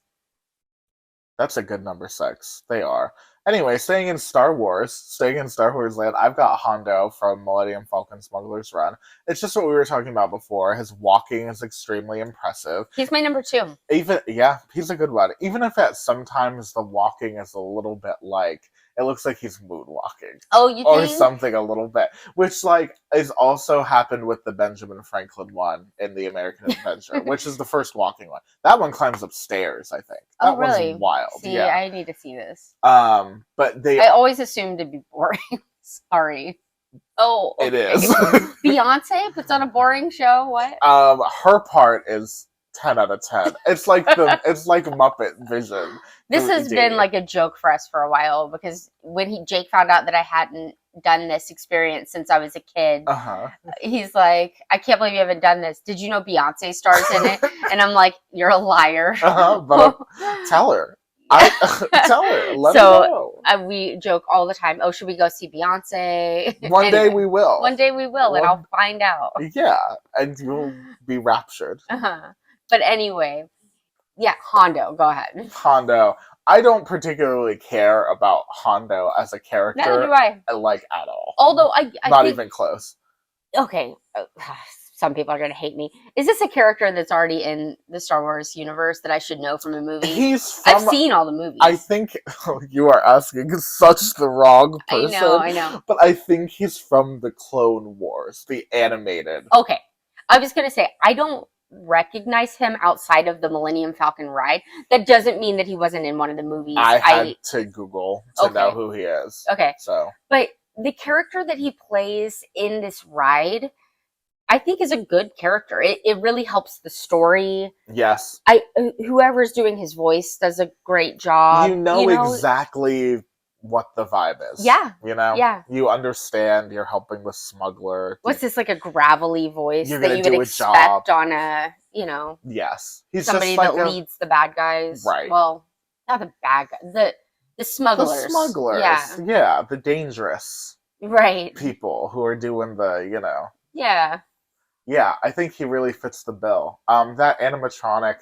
That's a good number 6. They are. Anyway, staying in Star Wars Land, I've got Hondo from Millennium Falcon Smuggler's Run. It's just what we were talking about before. His walking is extremely impressive.
He's my number 2.
He's a good one. Even if sometimes the walking is a little bit like, it looks like he's moonwalking.
Oh, you think?
Or something a little bit. Which, is also happened with the Benjamin Franklin one in The American Adventure, which is the first walking one. That one climbs upstairs, I think. That
really?
One's wild.
See, I need to see this.
But I
always assumed it'd be boring. Sorry. Oh, okay.
It is.
Beyonce puts on a boring show? What?
Her part is 10 out of 10. It's like it's like Muppet Vision.
This has been like a joke for us for a while because when Jake found out that I hadn't done this experience since I was a kid, he's like, I can't believe you haven't done this. Did you know Beyonce stars in it? And I'm like, you're a liar.
But tell her. Tell her. Let her know.
We joke all the time. Oh, should we go see Beyonce?
One day we will.
One day we will, and I'll find out.
Yeah, and you'll be raptured.
But anyway, yeah, Hondo. Go ahead.
Hondo. I don't particularly care about Hondo as a character.
Neither do I.
Like, at all.
Although I
not
think,
even close.
Okay, some people are going to hate me. Is this a character that's already in the Star Wars universe that I should know from a movie? I've seen all the movies.
I think you are asking such the wrong person.
I know.
But I think he's from the Clone Wars, the animated.
Okay. I was going to say, I don't recognize him outside of the Millennium Falcon ride. That doesn't mean that he wasn't in one of the movies.
I had to Google to know who he is.
Okay.
So,
but the character that he plays in this ride, I think, is a good character. It really helps the story.
Yes.
Whoever's doing his voice does a great job.
You know exactly what the vibe is.
Yeah.
You know?
Yeah.
You understand you're helping the smuggler.
What's this, like a gravelly voice that you would expect on a,
Yes.
He's somebody that leads the bad guys.
Right.
Well, not the bad guys. The smugglers.
The smugglers.
Yeah.
Yeah. The dangerous.
Right.
People who are doing the,
Yeah.
Yeah, I think he really fits the bill. That animatronic,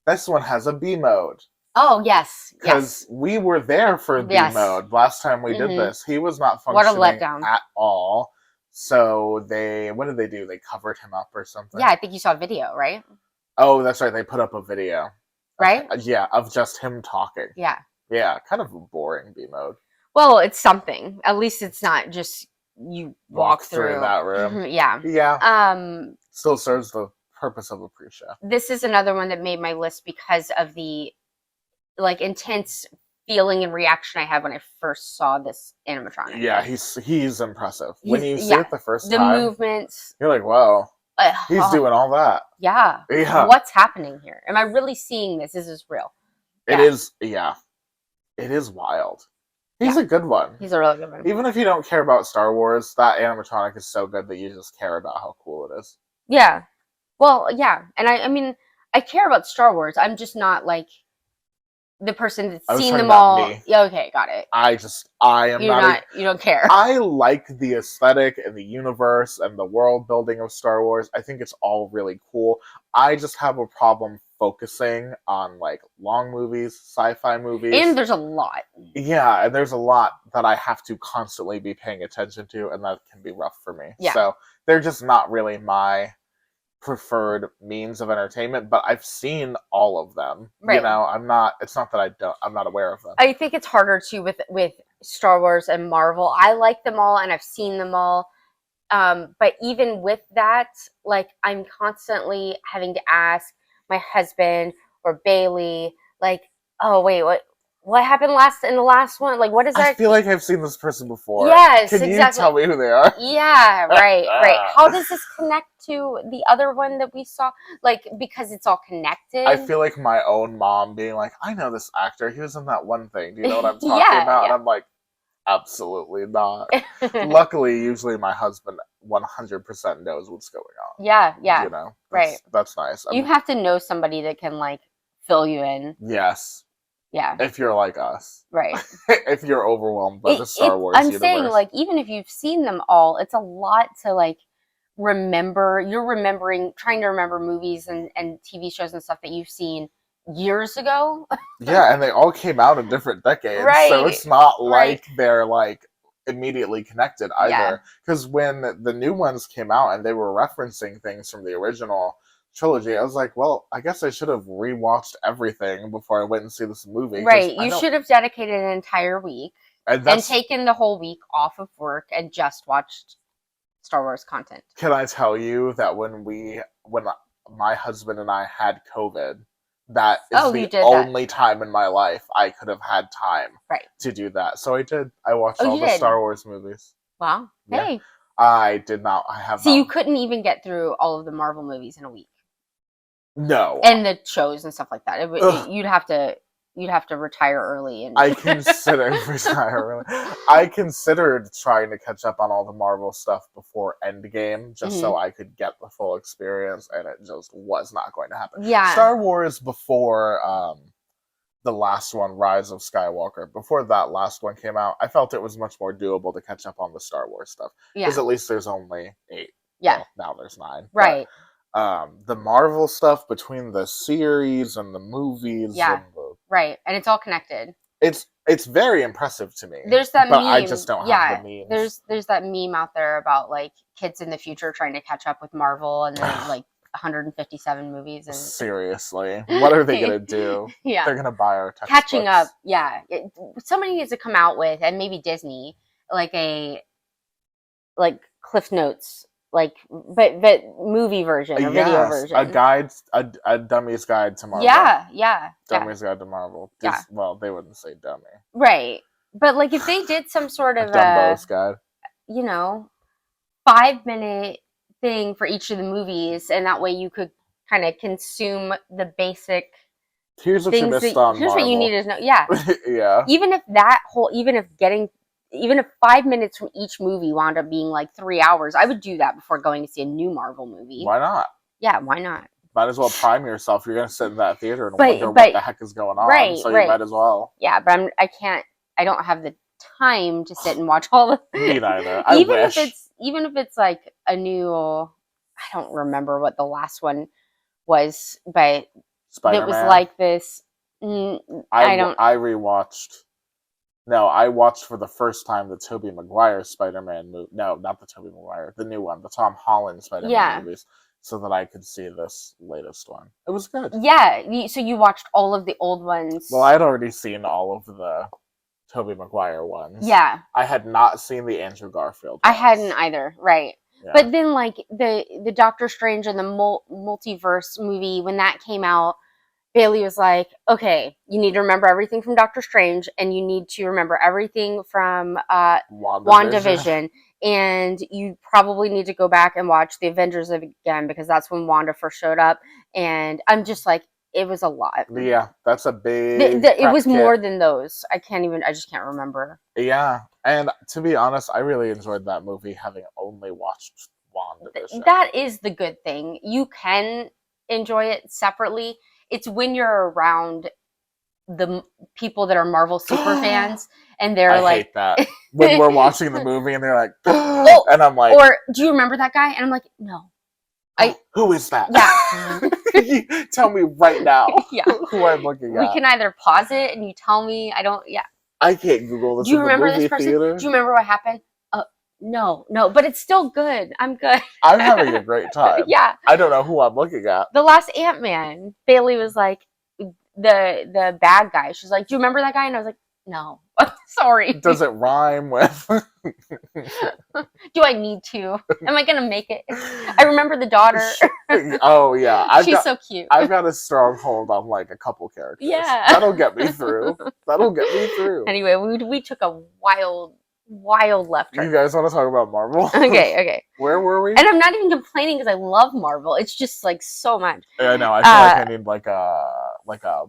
this one has a B mode.
Oh, yes.
Because we were there for B mode last time we did this. He was not functioning
what a letdown.
At all. So what did they do? They covered him up or something?
Yeah, I think you saw a video, right?
Oh, that's right. They put up a video.
Right?
Of just him talking.
Yeah.
Yeah, kind of a boring B mode.
Well, it's something. At least it's not just you walk through
that room.
Yeah.
Yeah. Still serves the purpose of a pre-show.
This is another one that made my list because of the intense feeling and reaction I had when I first saw this animatronic.
Yeah, he's impressive. When you see it the first time,
the movements,
you're like, wow, he's doing all that.
Yeah.
Yeah.
What's happening here? Am I really seeing this? Is this real?
It is. Yeah. It is wild. He's a good one.
He's a really good one.
Even if you don't care about Star Wars, that animatronic is so good that you just care about how cool it is.
Yeah. Well, yeah. And I mean, I care about Star Wars. I'm just not like the person that's seen them all.
Me.
Yeah, okay, got it. You don't care.
I like the aesthetic and the universe and the world building of Star Wars. I think it's all really cool. I just have a problem focusing on long movies, sci-fi movies.
And there's a lot.
Yeah, and there's a lot that I have to constantly be paying attention to, and that can be rough for me.
Yeah.
So they're just not really my preferred means of entertainment, but I've seen all of them.
Right.
It's not that I'm not aware of them.
I think it's harder too with Star Wars and Marvel. I like them all and I've seen them all. But even with that, I'm constantly having to ask my husband or Bailey, oh wait, what happened in the last one? What is that?
I feel like I've seen this person before.
Yes,
Can you tell me who they are?
Yeah, right. How does this connect to the other one that we saw? Because it's all connected.
I feel like my own mom being like, I know this actor. He was in that one thing. Do you know what I'm talking about? Yeah. And I'm like, absolutely not. Luckily, usually my husband 100% knows what's going on.
Yeah. Right.
That's nice.
You have to know somebody that can fill you in.
Yes.
Yeah.
If you're like us.
Right.
If you're overwhelmed by the Star Wars universe.
I'm saying, even if you've seen them all, it's a lot to, remember. You're trying to remember movies and TV shows and stuff that you've seen years ago.
Yeah, and they all came out in different decades. Right. So it's not they're, immediately connected either. Because when the new ones came out and they were referencing things from the original trilogy, I was like, well, I guess I should have rewatched everything before I went and see this movie.
Right, you should have dedicated an entire week and taken the whole week off of work and just watched Star Wars content.
Can I tell you that when my husband and I had COVID, that is the only time in my life I could have had time to do that. So I did. I watched all the Star Wars movies.
Wow.
Yeah.
Hey.
I did not. I have.
So you couldn't even get through all of the Marvel movies in a week.
No.
And the shows and stuff like that. You'd have to retire early. And
I considered I considered trying to catch up on all the Marvel stuff before Endgame, just so I could get the full experience, and it just was not going to happen.
Yeah.
Star Wars before the last one, Rise of Skywalker, before that last one came out, I felt it was much more doable to catch up on the Star Wars stuff. Because at least there's only 8.
Yeah.
Well, now there's 9.
Right.
the Marvel stuff between the series and the movies.
Yeah,
and the,
right. And it's all connected.
It's very impressive to me.
There's that
but
meme.
I just don't have the memes.
There's that meme out there about like kids in the future trying to catch up with Marvel and then like 157 movies. And
seriously, what are they gonna do?
Yeah,
they're gonna buy our textbooks.
Catching up. Yeah, somebody needs to come out with, and maybe Disney, like Cliff Notes, like but movie version or video version.
A dummy's guide to Marvel.
Yeah.
Dummy's guide to Marvel. Well, they wouldn't say dummy.
Right. But like if they did some sort of
Dumbo's guide.
5-minute thing for each of the movies, and that way you could kind of consume the basic
here's what you missed on
here's
Marvel.
What you need to know. Yeah.
Yeah.
Even if 5 minutes from each movie wound up being like 3 hours, I would do that before going to see a new Marvel movie.
Why not?
Yeah, why not?
Might as well prime yourself. You're going to sit in that theater and wonder what the heck is going on.
Right,
so you might as well.
Yeah, but I don't have the time to sit and watch all the
Me neither. I wish.
Even if it's like a new, I don't remember what the last one was, but Spider-Man. It was like this.
I rewatched. No, I watched for the first time the Tobey Maguire Spider-Man movie. No, not the Tobey Maguire, the new one, the Tom Holland Spider-Man movies, so that I could see this latest one. It was good.
Yeah, so you watched all of the old ones.
Well, I had already seen all of the Tobey Maguire ones.
Yeah.
I had not seen the Andrew Garfield ones.
I hadn't either, right. Yeah. But then, like, the Doctor Strange and the multiverse movie, when that came out, Bailey was like, okay, you need to remember everything from Doctor Strange, and you need to remember everything from WandaVision. And you probably need to go back and watch the Avengers again, because that's when Wanda first showed up. And I'm just like, it was a lot.
Yeah, that's a big
it was more than those. I just can't remember.
Yeah, and to be honest, I really enjoyed that movie, having only watched WandaVision.
That is the good thing. You can enjoy it separately. It's when you're around the people that are Marvel super fans, and they're
I hate that. When we're watching the movie and they're like, and I'm like,
or do you remember that guy? And I'm like, no.
Who is that?
Yeah.
Tell me right now.
Yeah.
Who I'm looking at.
We can either pause it and you tell me.
I can't Google this.
Do you remember
this
person?
Theater.
Do you remember what happened? No, but it's still good. I'm good.
I'm having a great time.
Yeah.
I don't know who I'm looking at.
The last Ant-Man, Bailey was like, the bad guy. She's like, do you remember that guy? And I was like, no. Sorry.
Does it rhyme with?
Do I need to? Am I going to make it? I remember the daughter.
Oh, yeah.
She's so cute.
I've got a stronghold on like a couple characters.
Yeah.
That'll get me through.
Anyway, we took a wild left turn.
You guys want to talk about Marvel?
Okay.
Where were we?
And I'm not even complaining because I love Marvel. It's just like so much.
Yeah, no, I feel like I need like a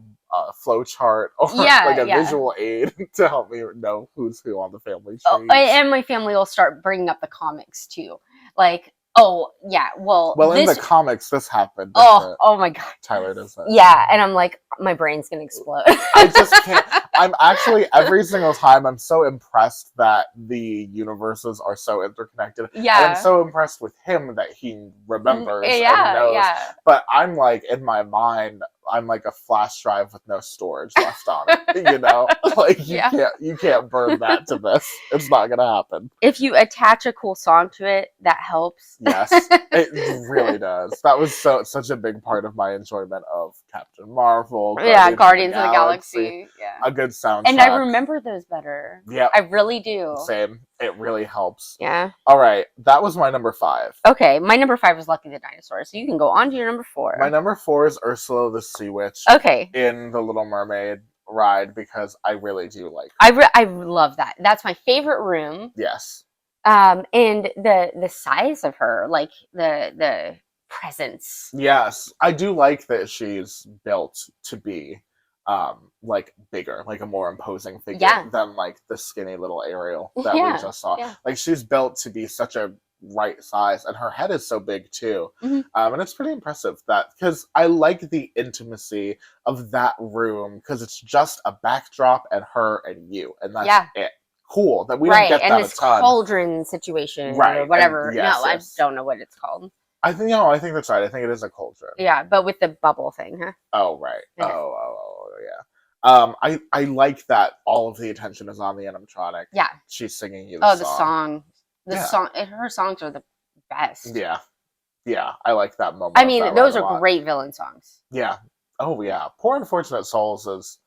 flow chart or like a visual aid to help me know who's who on the family tree.
And my family will start bringing up the comics too. Like, well,
in the comics, this happened.
Oh my god,
Tyler does that.
Yeah, and I'm like, my brain's gonna explode.
I just can't. I'm actually every single time I'm so impressed that the universes are so interconnected.
Yeah,
and I'm so impressed with him that he remembers and knows.
Yeah.
But I'm like in my mind, I'm like a flash drive with no storage left on it. You know, like you can't burn that to this. It's not gonna happen.
If you attach a cool song to it, that helps.
Yes, it really does. That was such a big part of my enjoyment of Captain Marvel.
Guardians of the Galaxy. Yeah,
a good soundtrack.
And I remember those better.
Yeah,
I really do.
Same. It really helps.
Yeah.
All right, that was my number 5.
Okay, my number 5 was Lucky the Dinosaur, so you can go on to your number 4.
My number 4 is Ursula the Sea Witch.
Okay.
In the Little Mermaid ride, because I really do like
her. I love that. That's my favorite room.
Yes.
And the size of her, like the presence.
Yes, I do like that she's built to be like bigger, like a more imposing figure than like the skinny little Ariel that we just saw.
Yeah.
Like she's built to be such a right size, and her head is so big too.
Mm-hmm.
And it's pretty impressive because I like the intimacy of that room, because it's just a backdrop and her and you, and that's it. Cool that we don't get that
and this
a ton.
cauldron situation or whatever. I don't know what it's called.
I think that's right. I think it is a cauldron.
Yeah, but with the bubble thing, huh?
Oh, right.
Yeah.
Yeah. I like that all of the attention is on the animatronic.
Yeah.
She's singing you the song.
The song.
Yeah.
Song. Her songs are the best.
Yeah. Yeah. I like that moment.
I mean, those are great villain songs.
Yeah. Oh, yeah. Poor Unfortunate Souls is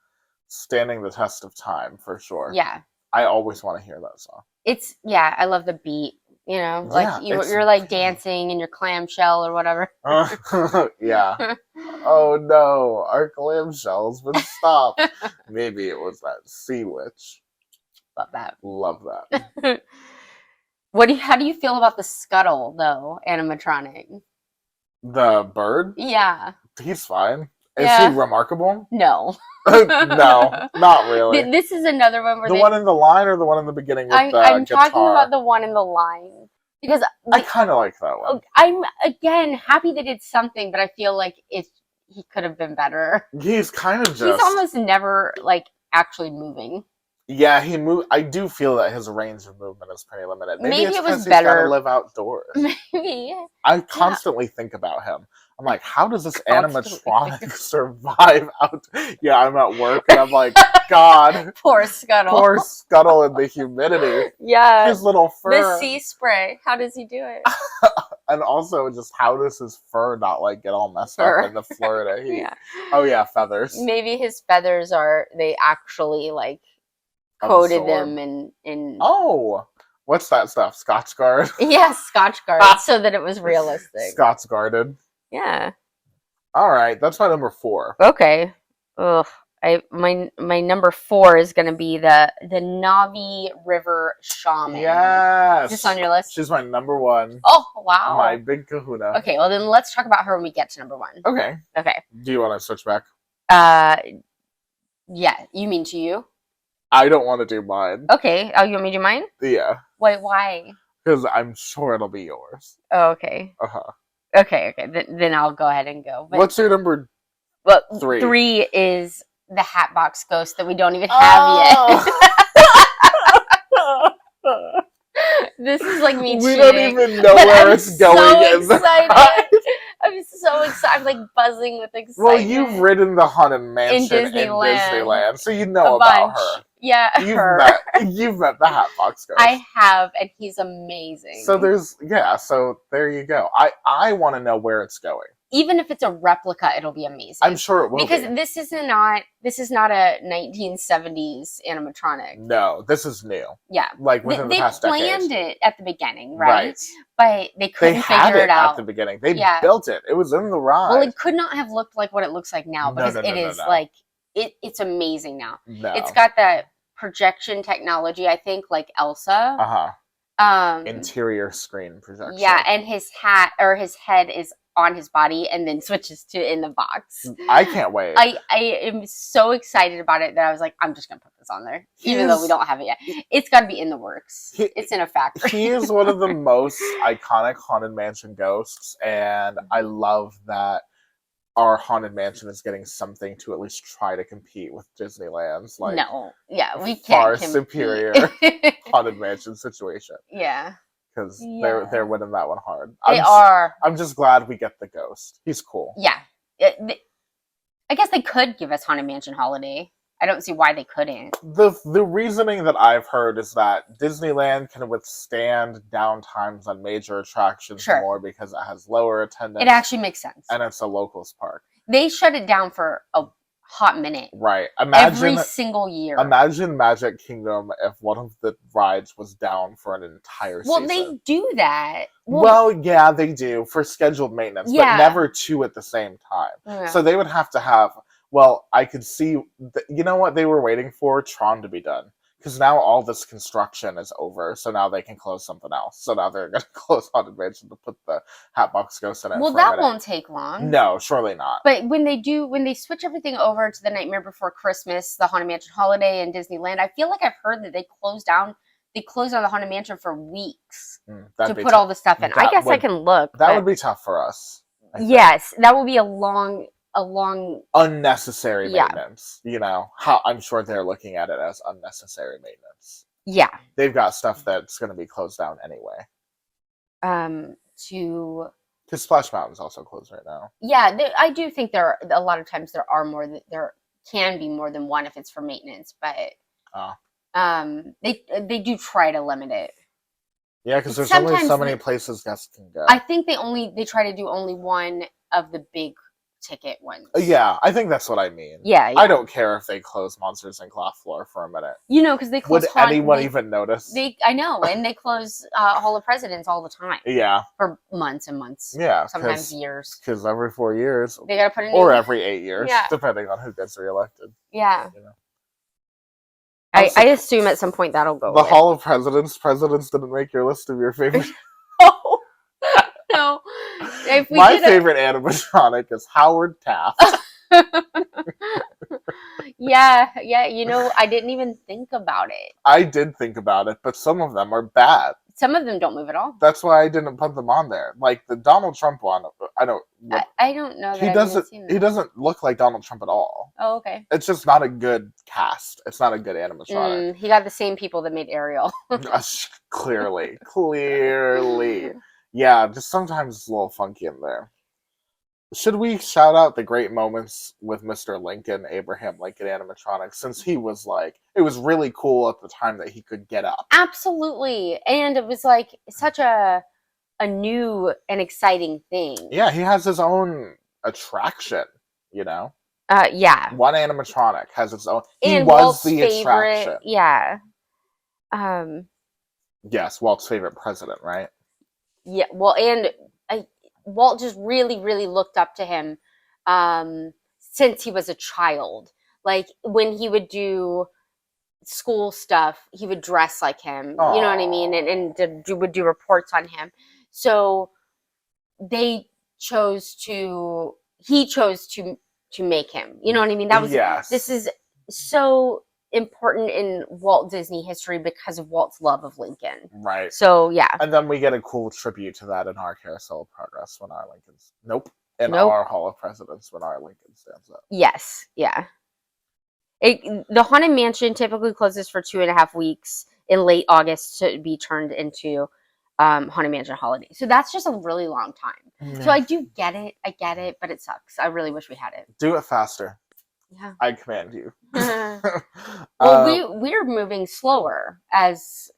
standing the test of time for sure.
Yeah.
I always want to hear that song.
I love the beat. You know, like you're like dancing in your clamshell or whatever.
Yeah. Oh no, our clamshell's been stopped. Maybe it was that sea witch.
Love that.
Love
that. How do you feel about the Scuttle though, animatronic?
The bird?
Yeah.
He's fine. Is he remarkable?
No.
No, not really.
This is another one where
one in the line or the one in the beginning with the
I'm
guitar?
talking about the one in the line. Because
I kind of like that one.
I'm, again, happy they did something, but I feel like he could have been better.
He's kind of just...
He's almost never, like, actually moving.
Yeah, he moved. I do feel that his range of movement is pretty limited. Maybe it's
it was
better. He's got to live outdoors.
Maybe.
I constantly think about him. I'm like, how does this animatronic survive out? Yeah, I'm at work and I'm like, God.
Poor Scuttle.
Poor Scuttle in the humidity.
Yeah.
His little fur.
The sea spray. How does he do it?
And also, just how does his fur not like get all messed up in the Florida heat?
Yeah.
Oh yeah, feathers.
Maybe his feathers they actually like coated them in.
Oh. What's that stuff? Scotch Guard?
Yeah, Scotch Guard, so that it was realistic.
Scotch Guarded.
Yeah.
All right, that's my number 4.
Okay. Ugh. My number 4 is gonna be the Na'Vi River Shaman.
Yes.
Is this on your list?
She's my number 1.
Oh wow.
My big kahuna.
Okay, well then let's talk about her when we get to number 1.
Okay.
Okay.
Do you want to switch back?
Yeah. You mean to you?
I don't want to do mine.
Okay. Oh, you want me to do mine?
Yeah.
Wait, why?
Because I'm sure it'll be yours.
Oh, okay. Okay. Then I'll go ahead and go. But,
what's your number 3?
3 is the Hatbox Ghost that we don't even have yet. This is like me cheating.
We don't even know where it's going.
I'm so excited. I'm so excited. I'm like buzzing with excitement.
Well, you've ridden the Haunted Mansion in Disneyland, so you know about her.
Yeah,
you've met the Hatbox Ghost.
I have, and he's amazing.
So there you go. I want to know where it's going.
Even if it's a replica, it'll be amazing.
I'm sure it will
because this is not a 1970s animatronic.
No, this is new.
Yeah,
like within the past decade.
They planned it at the beginning, right? But they couldn't
figure
it out
at the beginning. They built it. It was in the ride.
Well, it could not have looked like what it looks like now because it is like it's amazing now.
No.
It's got that projection technology, I think, like Elsa.
Interior screen projection.
Yeah, and his head is on his body and then switches to in the box.
I can't wait.
I am so excited about it that I was like, I'm just gonna put this on there, even though we don't have it yet. It's got to be in the works. It's in a factory.
He is one of the most iconic Haunted Mansion ghosts, and I love that our Haunted Mansion is getting something to at least try to compete with Disneyland's
we can't
far
compete.
Superior Haunted Mansion situation.
Yeah.
Because they're winning that one hard.
They are.
I'm just glad we get the ghost. He's cool.
Yeah. I guess they could give us Haunted Mansion Holiday. I don't see why they couldn't.
The reasoning that I've heard is that Disneyland can withstand downtimes on major attractions more because it has lower attendance.
It actually makes sense.
And it's a locals park.
They shut it down for a hot minute.
Right.
Every single year.
Imagine Magic Kingdom if one of the rides was down for an entire season.
Well, they do that.
Well, yeah, they do for scheduled maintenance, but never 2 at the same time.
Yeah.
So they would have to have... Well, I could see... You know what they were waiting for? Tron to be done. Because now all this construction is over, so now they can close something else. So now they're going to close Haunted Mansion to put the Hatbox Ghost in it.
Well, that won't take long.
No, surely not.
But when they switch everything over to the Nightmare Before Christmas, the Haunted Mansion Holiday, and Disneyland, I feel like I've heard that they closed down the Haunted Mansion for weeks to put all the stuff in. I guess I can look.
That would be tough for us.
Yes, that will be a long
unnecessary maintenance. You know, how I'm sure they're looking at it as unnecessary maintenance.
Yeah.
They've got stuff that's going to be closed down anyway. Because Splash Mountain's also closed right now.
Yeah, I do think a lot of times there are more. There can be more than one if it's for maintenance, but they do try to limit it.
Yeah, because there's only so many places guests can go.
I think they try to do only one of the big ticket ones.
Yeah, I think that's what I mean.
Yeah.
I don't care if they close Monsters Inc. Loft Floor for a minute.
You know, because they close.
Would anyone even notice?
I know, and they close Hall of Presidents all the time.
Yeah.
For months and months.
Yeah.
Sometimes years.
Because every 4 years.
They gotta put in.
Or every 8 years,
yeah.
Depending on who gets reelected.
Yeah.
You know?
I assume at some point that'll go.
The Hall of Presidents didn't make your list of your favorite.
Oh, no.
My favorite animatronic is Howard Taft.
Yeah. You know, I didn't even think about it.
I did think about it, but some of them are bad.
Some of them don't move at all.
That's why I didn't put them on there. Like the Donald Trump one, I don't know.
He
doesn't look like Donald Trump at all.
Oh, okay.
It's just not a good cast. It's not a good animatronic.
He got the same people that made Ariel.
Clearly. Yeah, just sometimes it's a little funky in there. Should we shout out the great moments with Mr. Lincoln, Abraham Lincoln animatronics, since he was it was really cool at the time that he could get up.
Absolutely. And it was like such a new and exciting thing.
Yeah, he has his own attraction, you know?
Yeah.
One animatronic has its own.
And
he was
Walt's
the
favorite,
attraction.
Yeah.
Yes, Walt's favorite president, right?
Yeah, well, and Walt just really, really looked up to him since he was a child. Like, when he would do school stuff, he would dress like him. Aww. You know what I mean? And would do reports on him. So he chose to make him. You know what I mean? This is so important in Walt Disney history because of Walt's love of Lincoln.
Right.
So, yeah.
And then we get a cool tribute to that in our Carousel of Progress when our Lincoln's... our Hall of Presidents when our Lincoln stands up.
Yes. Yeah. The Haunted Mansion typically closes for 2.5 weeks in late August to be turned into Haunted Mansion Holiday. So that's just a really long time. Yeah. So I do get it. I get it, but it sucks. I really wish we had it.
Do it faster.
Yeah.
I command you.
Well, we're moving slower as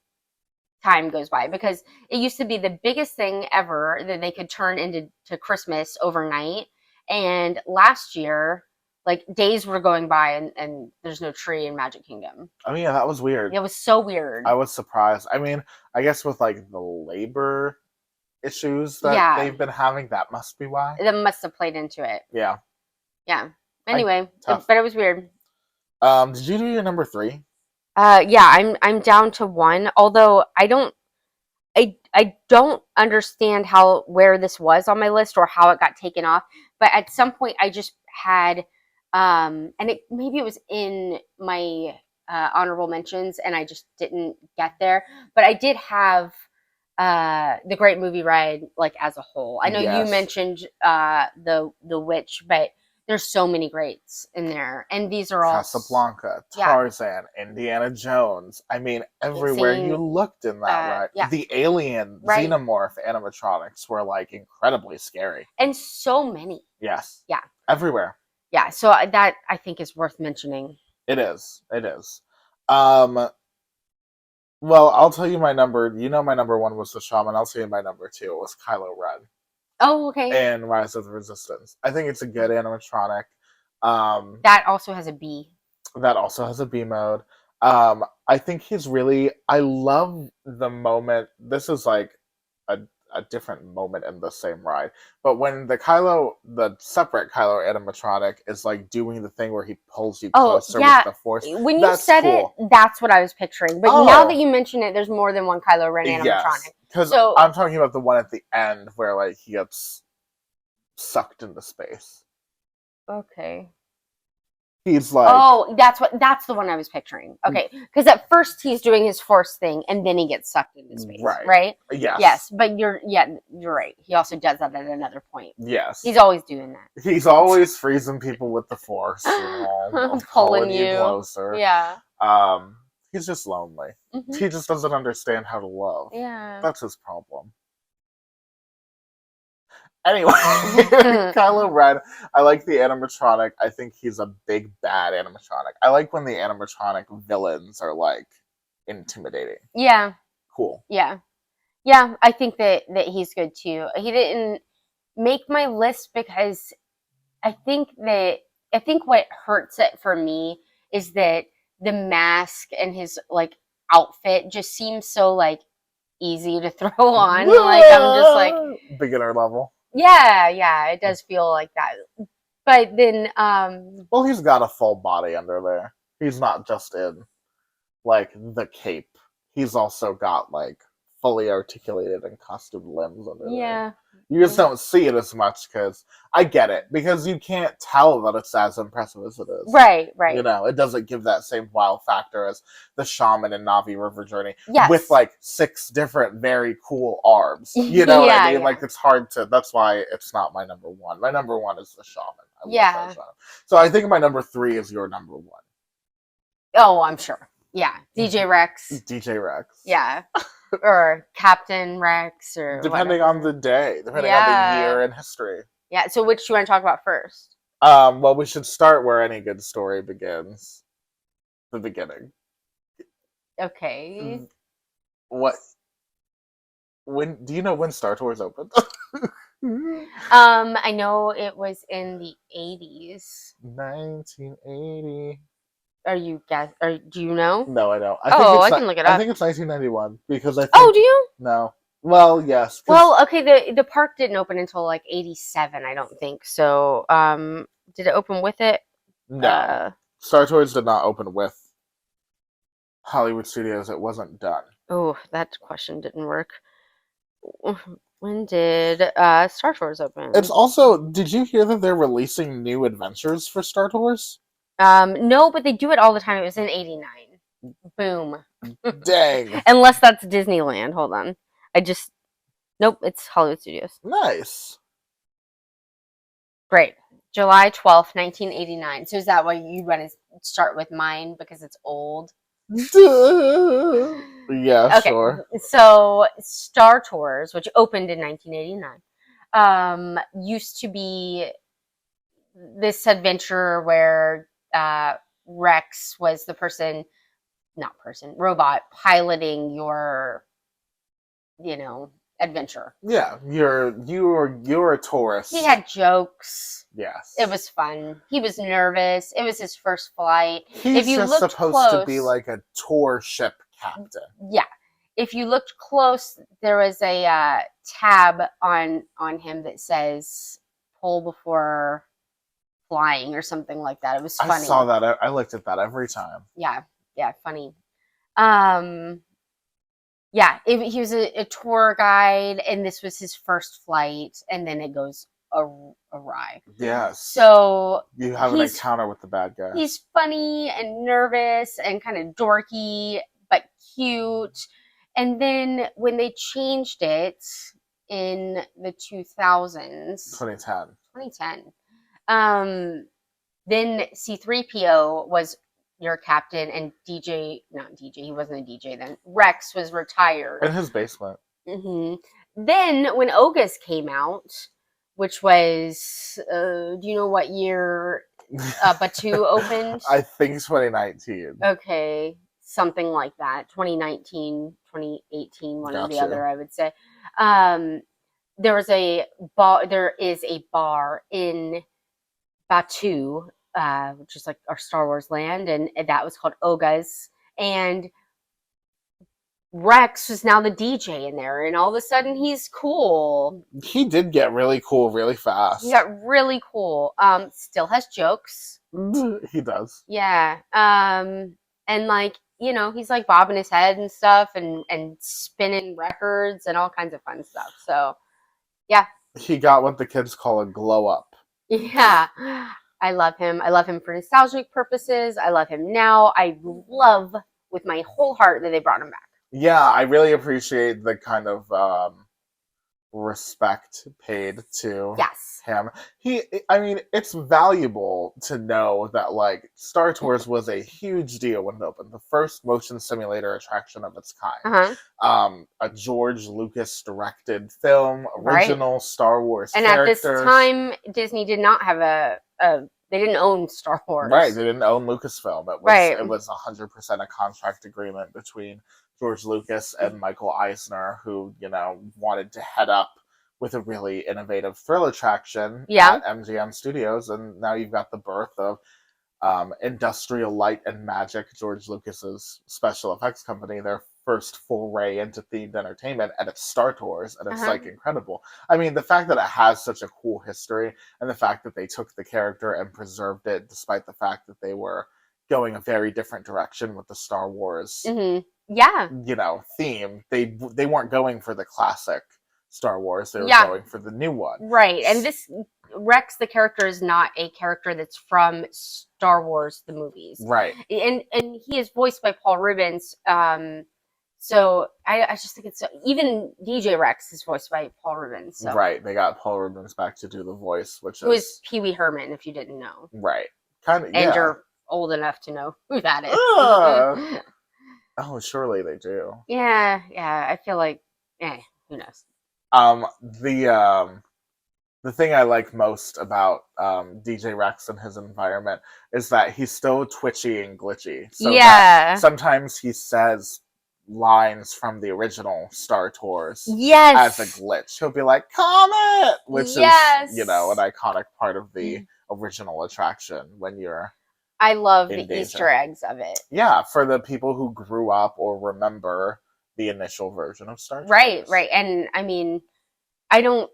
time goes by because it used to be the biggest thing ever that they could turn into Christmas overnight. And last year, days were going by and there's no tree in Magic Kingdom.
I mean, yeah, that was weird.
It was so weird.
I was surprised. I mean, I guess with the labor issues that they've been having, that must be why.
That must have played into it.
Yeah.
Yeah. Anyway, but it was weird.
Did you do your number 3?
Yeah, I'm down to 1. Although I don't understand where this was on my list or how it got taken off. But at some point, I just had, and maybe it was in my honorable mentions, and I just didn't get there. But I did have the Great Movie Ride as a whole. I know you mentioned the Witch, but there's so many greats in there, and these are all
Casablanca, Tarzan, Indiana Jones. I mean, everywhere you looked in that ride. Yeah. The alien xenomorph animatronics were incredibly scary, and
so many.
Yes.
Yeah.
Everywhere.
Yeah. So that I think is worth mentioning.
It is. It is. Well, I'll tell you my number. You know, my number 1 was the Shaman. I'll tell you my number 2. It was Kylo Ren.
Oh, okay.
And Rise of the Resistance. I think it's a good animatronic.
That also has a B.
That also has a B mode. I think he's really... I love the moment... This is a different moment in the same ride. But when the separate Kylo animatronic is doing the thing where he pulls you closer with the Force.
When you said cool. It, that's what I was picturing. But now that you mention it, there's more than one Kylo Ren animatronic. Yes,
because I'm talking about the one at the end where he gets sucked into space.
Okay.
He's
that's the one I was picturing. Okay, because at first he's doing his Force thing, and then he gets sucked into space. Right?
Yes.
Yes, but you're right. He also does that at another point.
Yes.
He's always doing that.
He's always freezing people with the Force,
pulling you
closer.
Yeah.
He's just lonely.
Mm-hmm.
He just doesn't understand how to love.
Yeah.
That's his problem. Anyway, Kylo Ren, I like the animatronic. I think he's a big bad animatronic. I like when the animatronic villains are like intimidating.
Yeah.
Cool.
Yeah. I think that he's good too. He didn't make my list because I think what hurts it for me is that the mask and his like outfit just seems so like easy to throw on. Like I'm just like
beginner level.
Yeah, it does feel like that. But then
well, he's got a full body under there. He's not just in like the cape. He's also got like fully articulated and costumed limbs under there. You just don't see it as much because I get it, because you can't tell that it's as impressive as it is.
Right.
You know, it doesn't give that same wow factor as the shaman in Na'Vi River Journey with like 6 different very cool arms. You know what I mean? Like it's hard to. That's why it's not my number 1. My number 1 is the shaman. I love that shaman. So I think my number 3 is your number 1.
Oh, I'm sure. Yeah, DJ Rex.
DJ Rex.
Yeah. Or Captain Rex, or
depending
whatever.
on the day, depending on the year in history.
Yeah. So, which do you want to talk about first?
Well, we should start where any good story begins. The beginning.
Okay.
What? When do you know when Star Tours opened?
I know it was in the 80s.
1980.
Are you guess? Or do you know?
No, I don't.
I can look it up.
I think it's 1991 because I think.
Oh, do you?
No. Well, yes.
Well, okay. The park didn't open until like 87, I don't think. So, did it open with it?
No. Star Tours did not open with Hollywood Studios. It wasn't done.
Oh, that question didn't work. When did Star Tours open?
It's also. Did you hear that they're releasing new adventures for Star Tours?
No, but they do it all the time. It was in 89. Boom.
Dang.
Unless that's Disneyland. Hold on. Nope, it's Hollywood Studios.
Nice.
Great. July 12th, 1989. So is that why you want to start with mine because it's old?
Yeah, okay. Sure.
So Star Tours, which opened in 1989, used to be this adventure where Rex was the robot piloting your, adventure.
Yeah, you're a tourist.
He had jokes.
Yes.
It was fun. He was nervous. It was his first flight.
He's just supposed to be like a tour ship captain.
Yeah. If you looked close, there was a tab on him that says "pull before flying" or something like that. It was funny.
I saw that. I looked at that every time.
Yeah, funny. He was a tour guide, and this was his first flight, and then it goes awry.
Yes.
So
you have an encounter with the bad guy.
He's funny and nervous and kind of dorky, but cute. And then when they changed it in the 2000s,
2010,
then C-3PO was your captain, and not DJ, he wasn't a DJ then. Rex was retired.
In his basement.
Mm-hmm. Then when Ogus came out, which was, do you know what year Batu opened?
I think 2019.
Okay, something like that. 2019, 2018, one or the other, I would say. There is a bar in Batu, which is like our Star Wars land, and that was called Oga's. And Rex was now the DJ in there, and all of a sudden he's cool.
He did get really cool really fast.
He got really cool. Still has jokes.
He does.
Yeah. And like, he's like bobbing his head and stuff, and spinning records and all kinds of fun stuff. So, yeah.
He got what the kids call a glow up.
Yeah. I love him. I love him for nostalgic purposes. I love him now. I love with my whole heart that they brought him back.
Yeah, I really appreciate the kind of respect paid to
Yes.
him. It's valuable to know that like Star Tours was a huge deal when it opened, the first motion simulator attraction of its kind. A George Lucas directed film, original Star Wars
and
characters.
At this time, Disney did not have they didn't own Star Wars.
Right, they didn't own Lucasfilm. It was 100% a contract agreement between George Lucas and Michael Eisner, who, wanted to head up with a really innovative thrill attraction at MGM Studios, and now you've got the birth of Industrial Light and Magic, George Lucas's special effects company, their first foray into themed entertainment, and it's Star Tours, and it's like incredible. I mean, the fact that it has such a cool history, and the fact that they took the character and preserved it, despite the fact that they were going a very different direction with the Star Wars, theme. They weren't going for the classic Star Wars. They were going for the new one.
Right. And this Rex, the character, is not a character that's from Star Wars, the movies.
Right.
And he is voiced by Paul Rubens. So I just think it's even DJ Rex is voiced by Paul Rubens. So.
Right. They got Paul Rubens back to do the voice,
who is Pee Wee Herman, if you didn't know.
Right. Kind of.
And you're old enough to know who that is.
Oh, surely they do.
Yeah. I feel like, who knows?
The thing I like most about DJ Rex and his environment is that he's so twitchy and glitchy. So that sometimes he says lines from the original Star Tours as a glitch. He'll be like, "Comet!" which is, an iconic part of the original attraction when you're
I love the danger. Easter eggs of it.
Yeah, for the people who grew up or remember the initial version of Star Tours.
Right. And I mean, I don't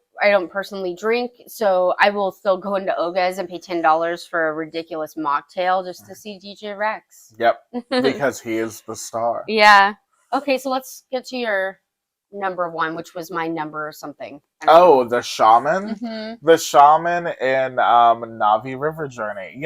personally drink, so I will still go into Oga's and pay $10 for a ridiculous mocktail just to see DJ Rex.
Yep, because he is the star.
Yeah. Okay, so let's get to your number one, which was my number or something.
The Shaman? Mm-hmm. The Shaman in Na'Vi River Journey.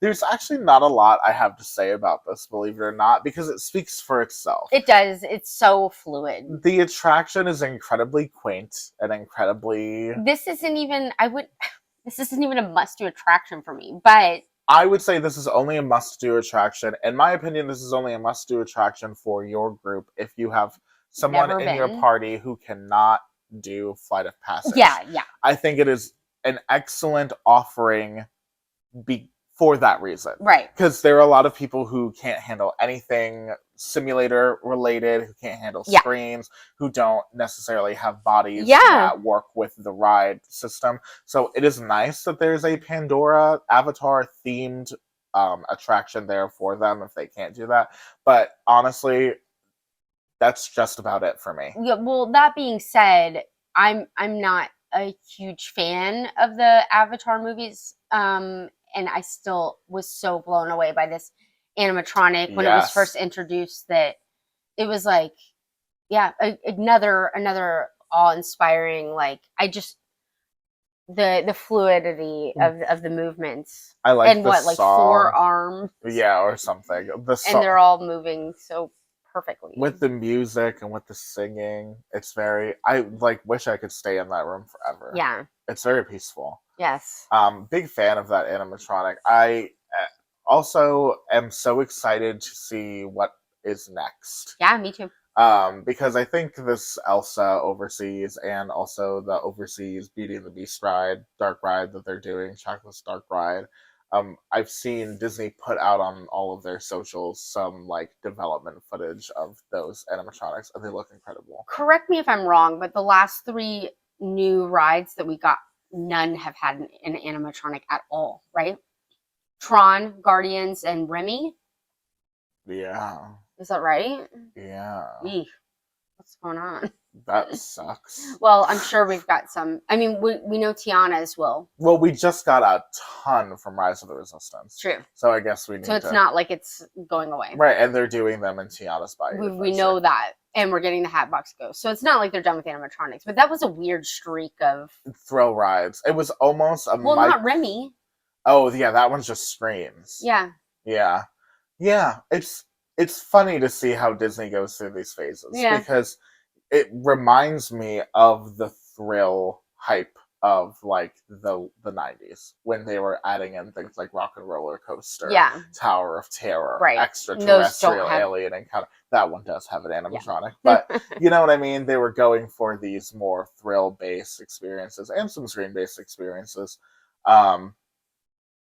There's actually not a lot I have to say about this, believe it or not, because it speaks for itself.
It does. It's so fluid.
The attraction is incredibly quaint and incredibly...
This isn't even a must-do attraction for me, but...
I would say this is only a must-do attraction. In my opinion, this is only a must-do attraction for your group if you have someone in your party who cannot do Flight of Passage.
Yeah.
I think it is an excellent offering for that reason.
Right.
Because there are a lot of people who can't handle anything simulator related, who can't handle screens, who don't necessarily have bodies that work with the ride system. So it is nice that there's a Pandora Avatar themed attraction there for them if they can't do that. But honestly, that's just about it for me.
Yeah, well, that being said, I'm not a huge fan of the Avatar movies. And I still was so blown away by this animatronic when it was first introduced that it was like, another awe-inspiring, like, the fluidity of the movements.
I like
and
the
what, like
song.
4 arms?
Yeah, or something.
And they're all moving so perfectly.
With the music and with the singing, it's very... I wish I could stay in that room forever.
Yeah.
It's very peaceful.
Yes.
Big fan of that animatronic. I also am so excited to see what is next.
Yeah, me too.
Because I think this Elsa Overseas and also the Overseas Beauty and the Beast dark ride that they're doing, Chocolate's Dark Ride, I've seen Disney put out on all of their socials some development footage of those animatronics, and they look incredible.
Correct me if I'm wrong, but the last 3 new rides that we got, none have had an animatronic at all, right? Tron, Guardians, and Remy?
Yeah.
Is that right?
Yeah.
Eesh. What's going on?
That sucks.
Well, I'm sure we've got some. I mean, we know Tiana's will.
Well, we just got a ton from Rise of the Resistance.
True.
So I guess we need to...
So it's not like it's going away.
Right, and they're doing them in Tiana's Bayou.
We know that. And we're getting the Hatbox Ghost. So it's not like they're done with animatronics. But that was a weird streak of...
thrill rides. It was almost a...
Well, not Remy.
Oh, yeah, that one's just screams.
Yeah.
Yeah. Yeah, it's funny to see how Disney goes through these phases.
Yeah.
Because it reminds me of the thrill hype of like the 90s when they were adding in things like Rock and Roller Coaster, Tower of Terror, Extraterrestrial Alien Encounter. That one does have an animatronic, but you know what I mean? They were going for these more thrill-based experiences and some screen-based experiences.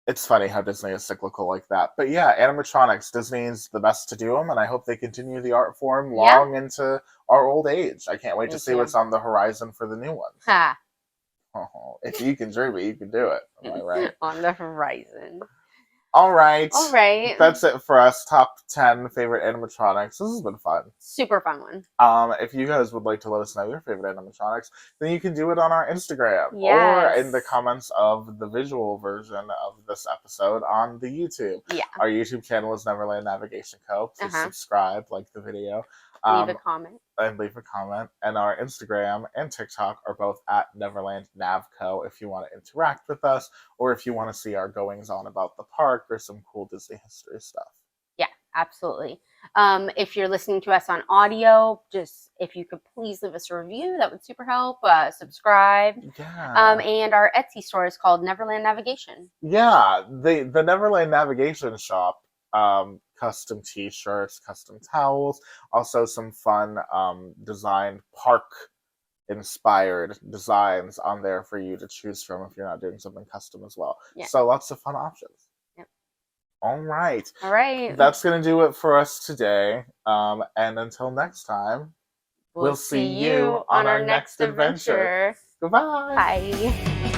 It's funny how Disney is cyclical like that. But yeah, animatronics, Disney's the best to do them, and I hope they continue the art form long into our old age. I can't wait to see what's on the horizon for the new ones.
Ha.
Oh, if you can dream it, you can do it. Am I right?
On the horizon.
All right.
All right.
That's it for us. Top 10 favorite animatronics. This has been fun.
Super fun one.
If you guys would like to let us know your favorite animatronics, then you can do it on our Instagram or in the comments of the visual version of this episode on the YouTube.
Yeah.
Our YouTube channel is Neverland Navigation Co. Please subscribe, like the video.
Leave a comment.
And leave a comment. And our Instagram and TikTok are both at Neverland Navco if you want to interact with us or if you want to see our goings on about the park or some cool Disney history stuff.
Yeah, absolutely. If you're listening to us on audio, just if you could please leave us a review, that would super help. Subscribe.
Yeah.
And our Etsy store is called Neverland Navigation.
Yeah, the Neverland Navigation shop. Custom t-shirts, custom towels, also some fun designed park inspired designs on there for you to choose from if you're not doing something custom as well. Yeah. So lots of fun options.
Yep.
All right.
That's
going to do it for us today. And until next time, we'll see you on our next adventure. Goodbye.
Bye.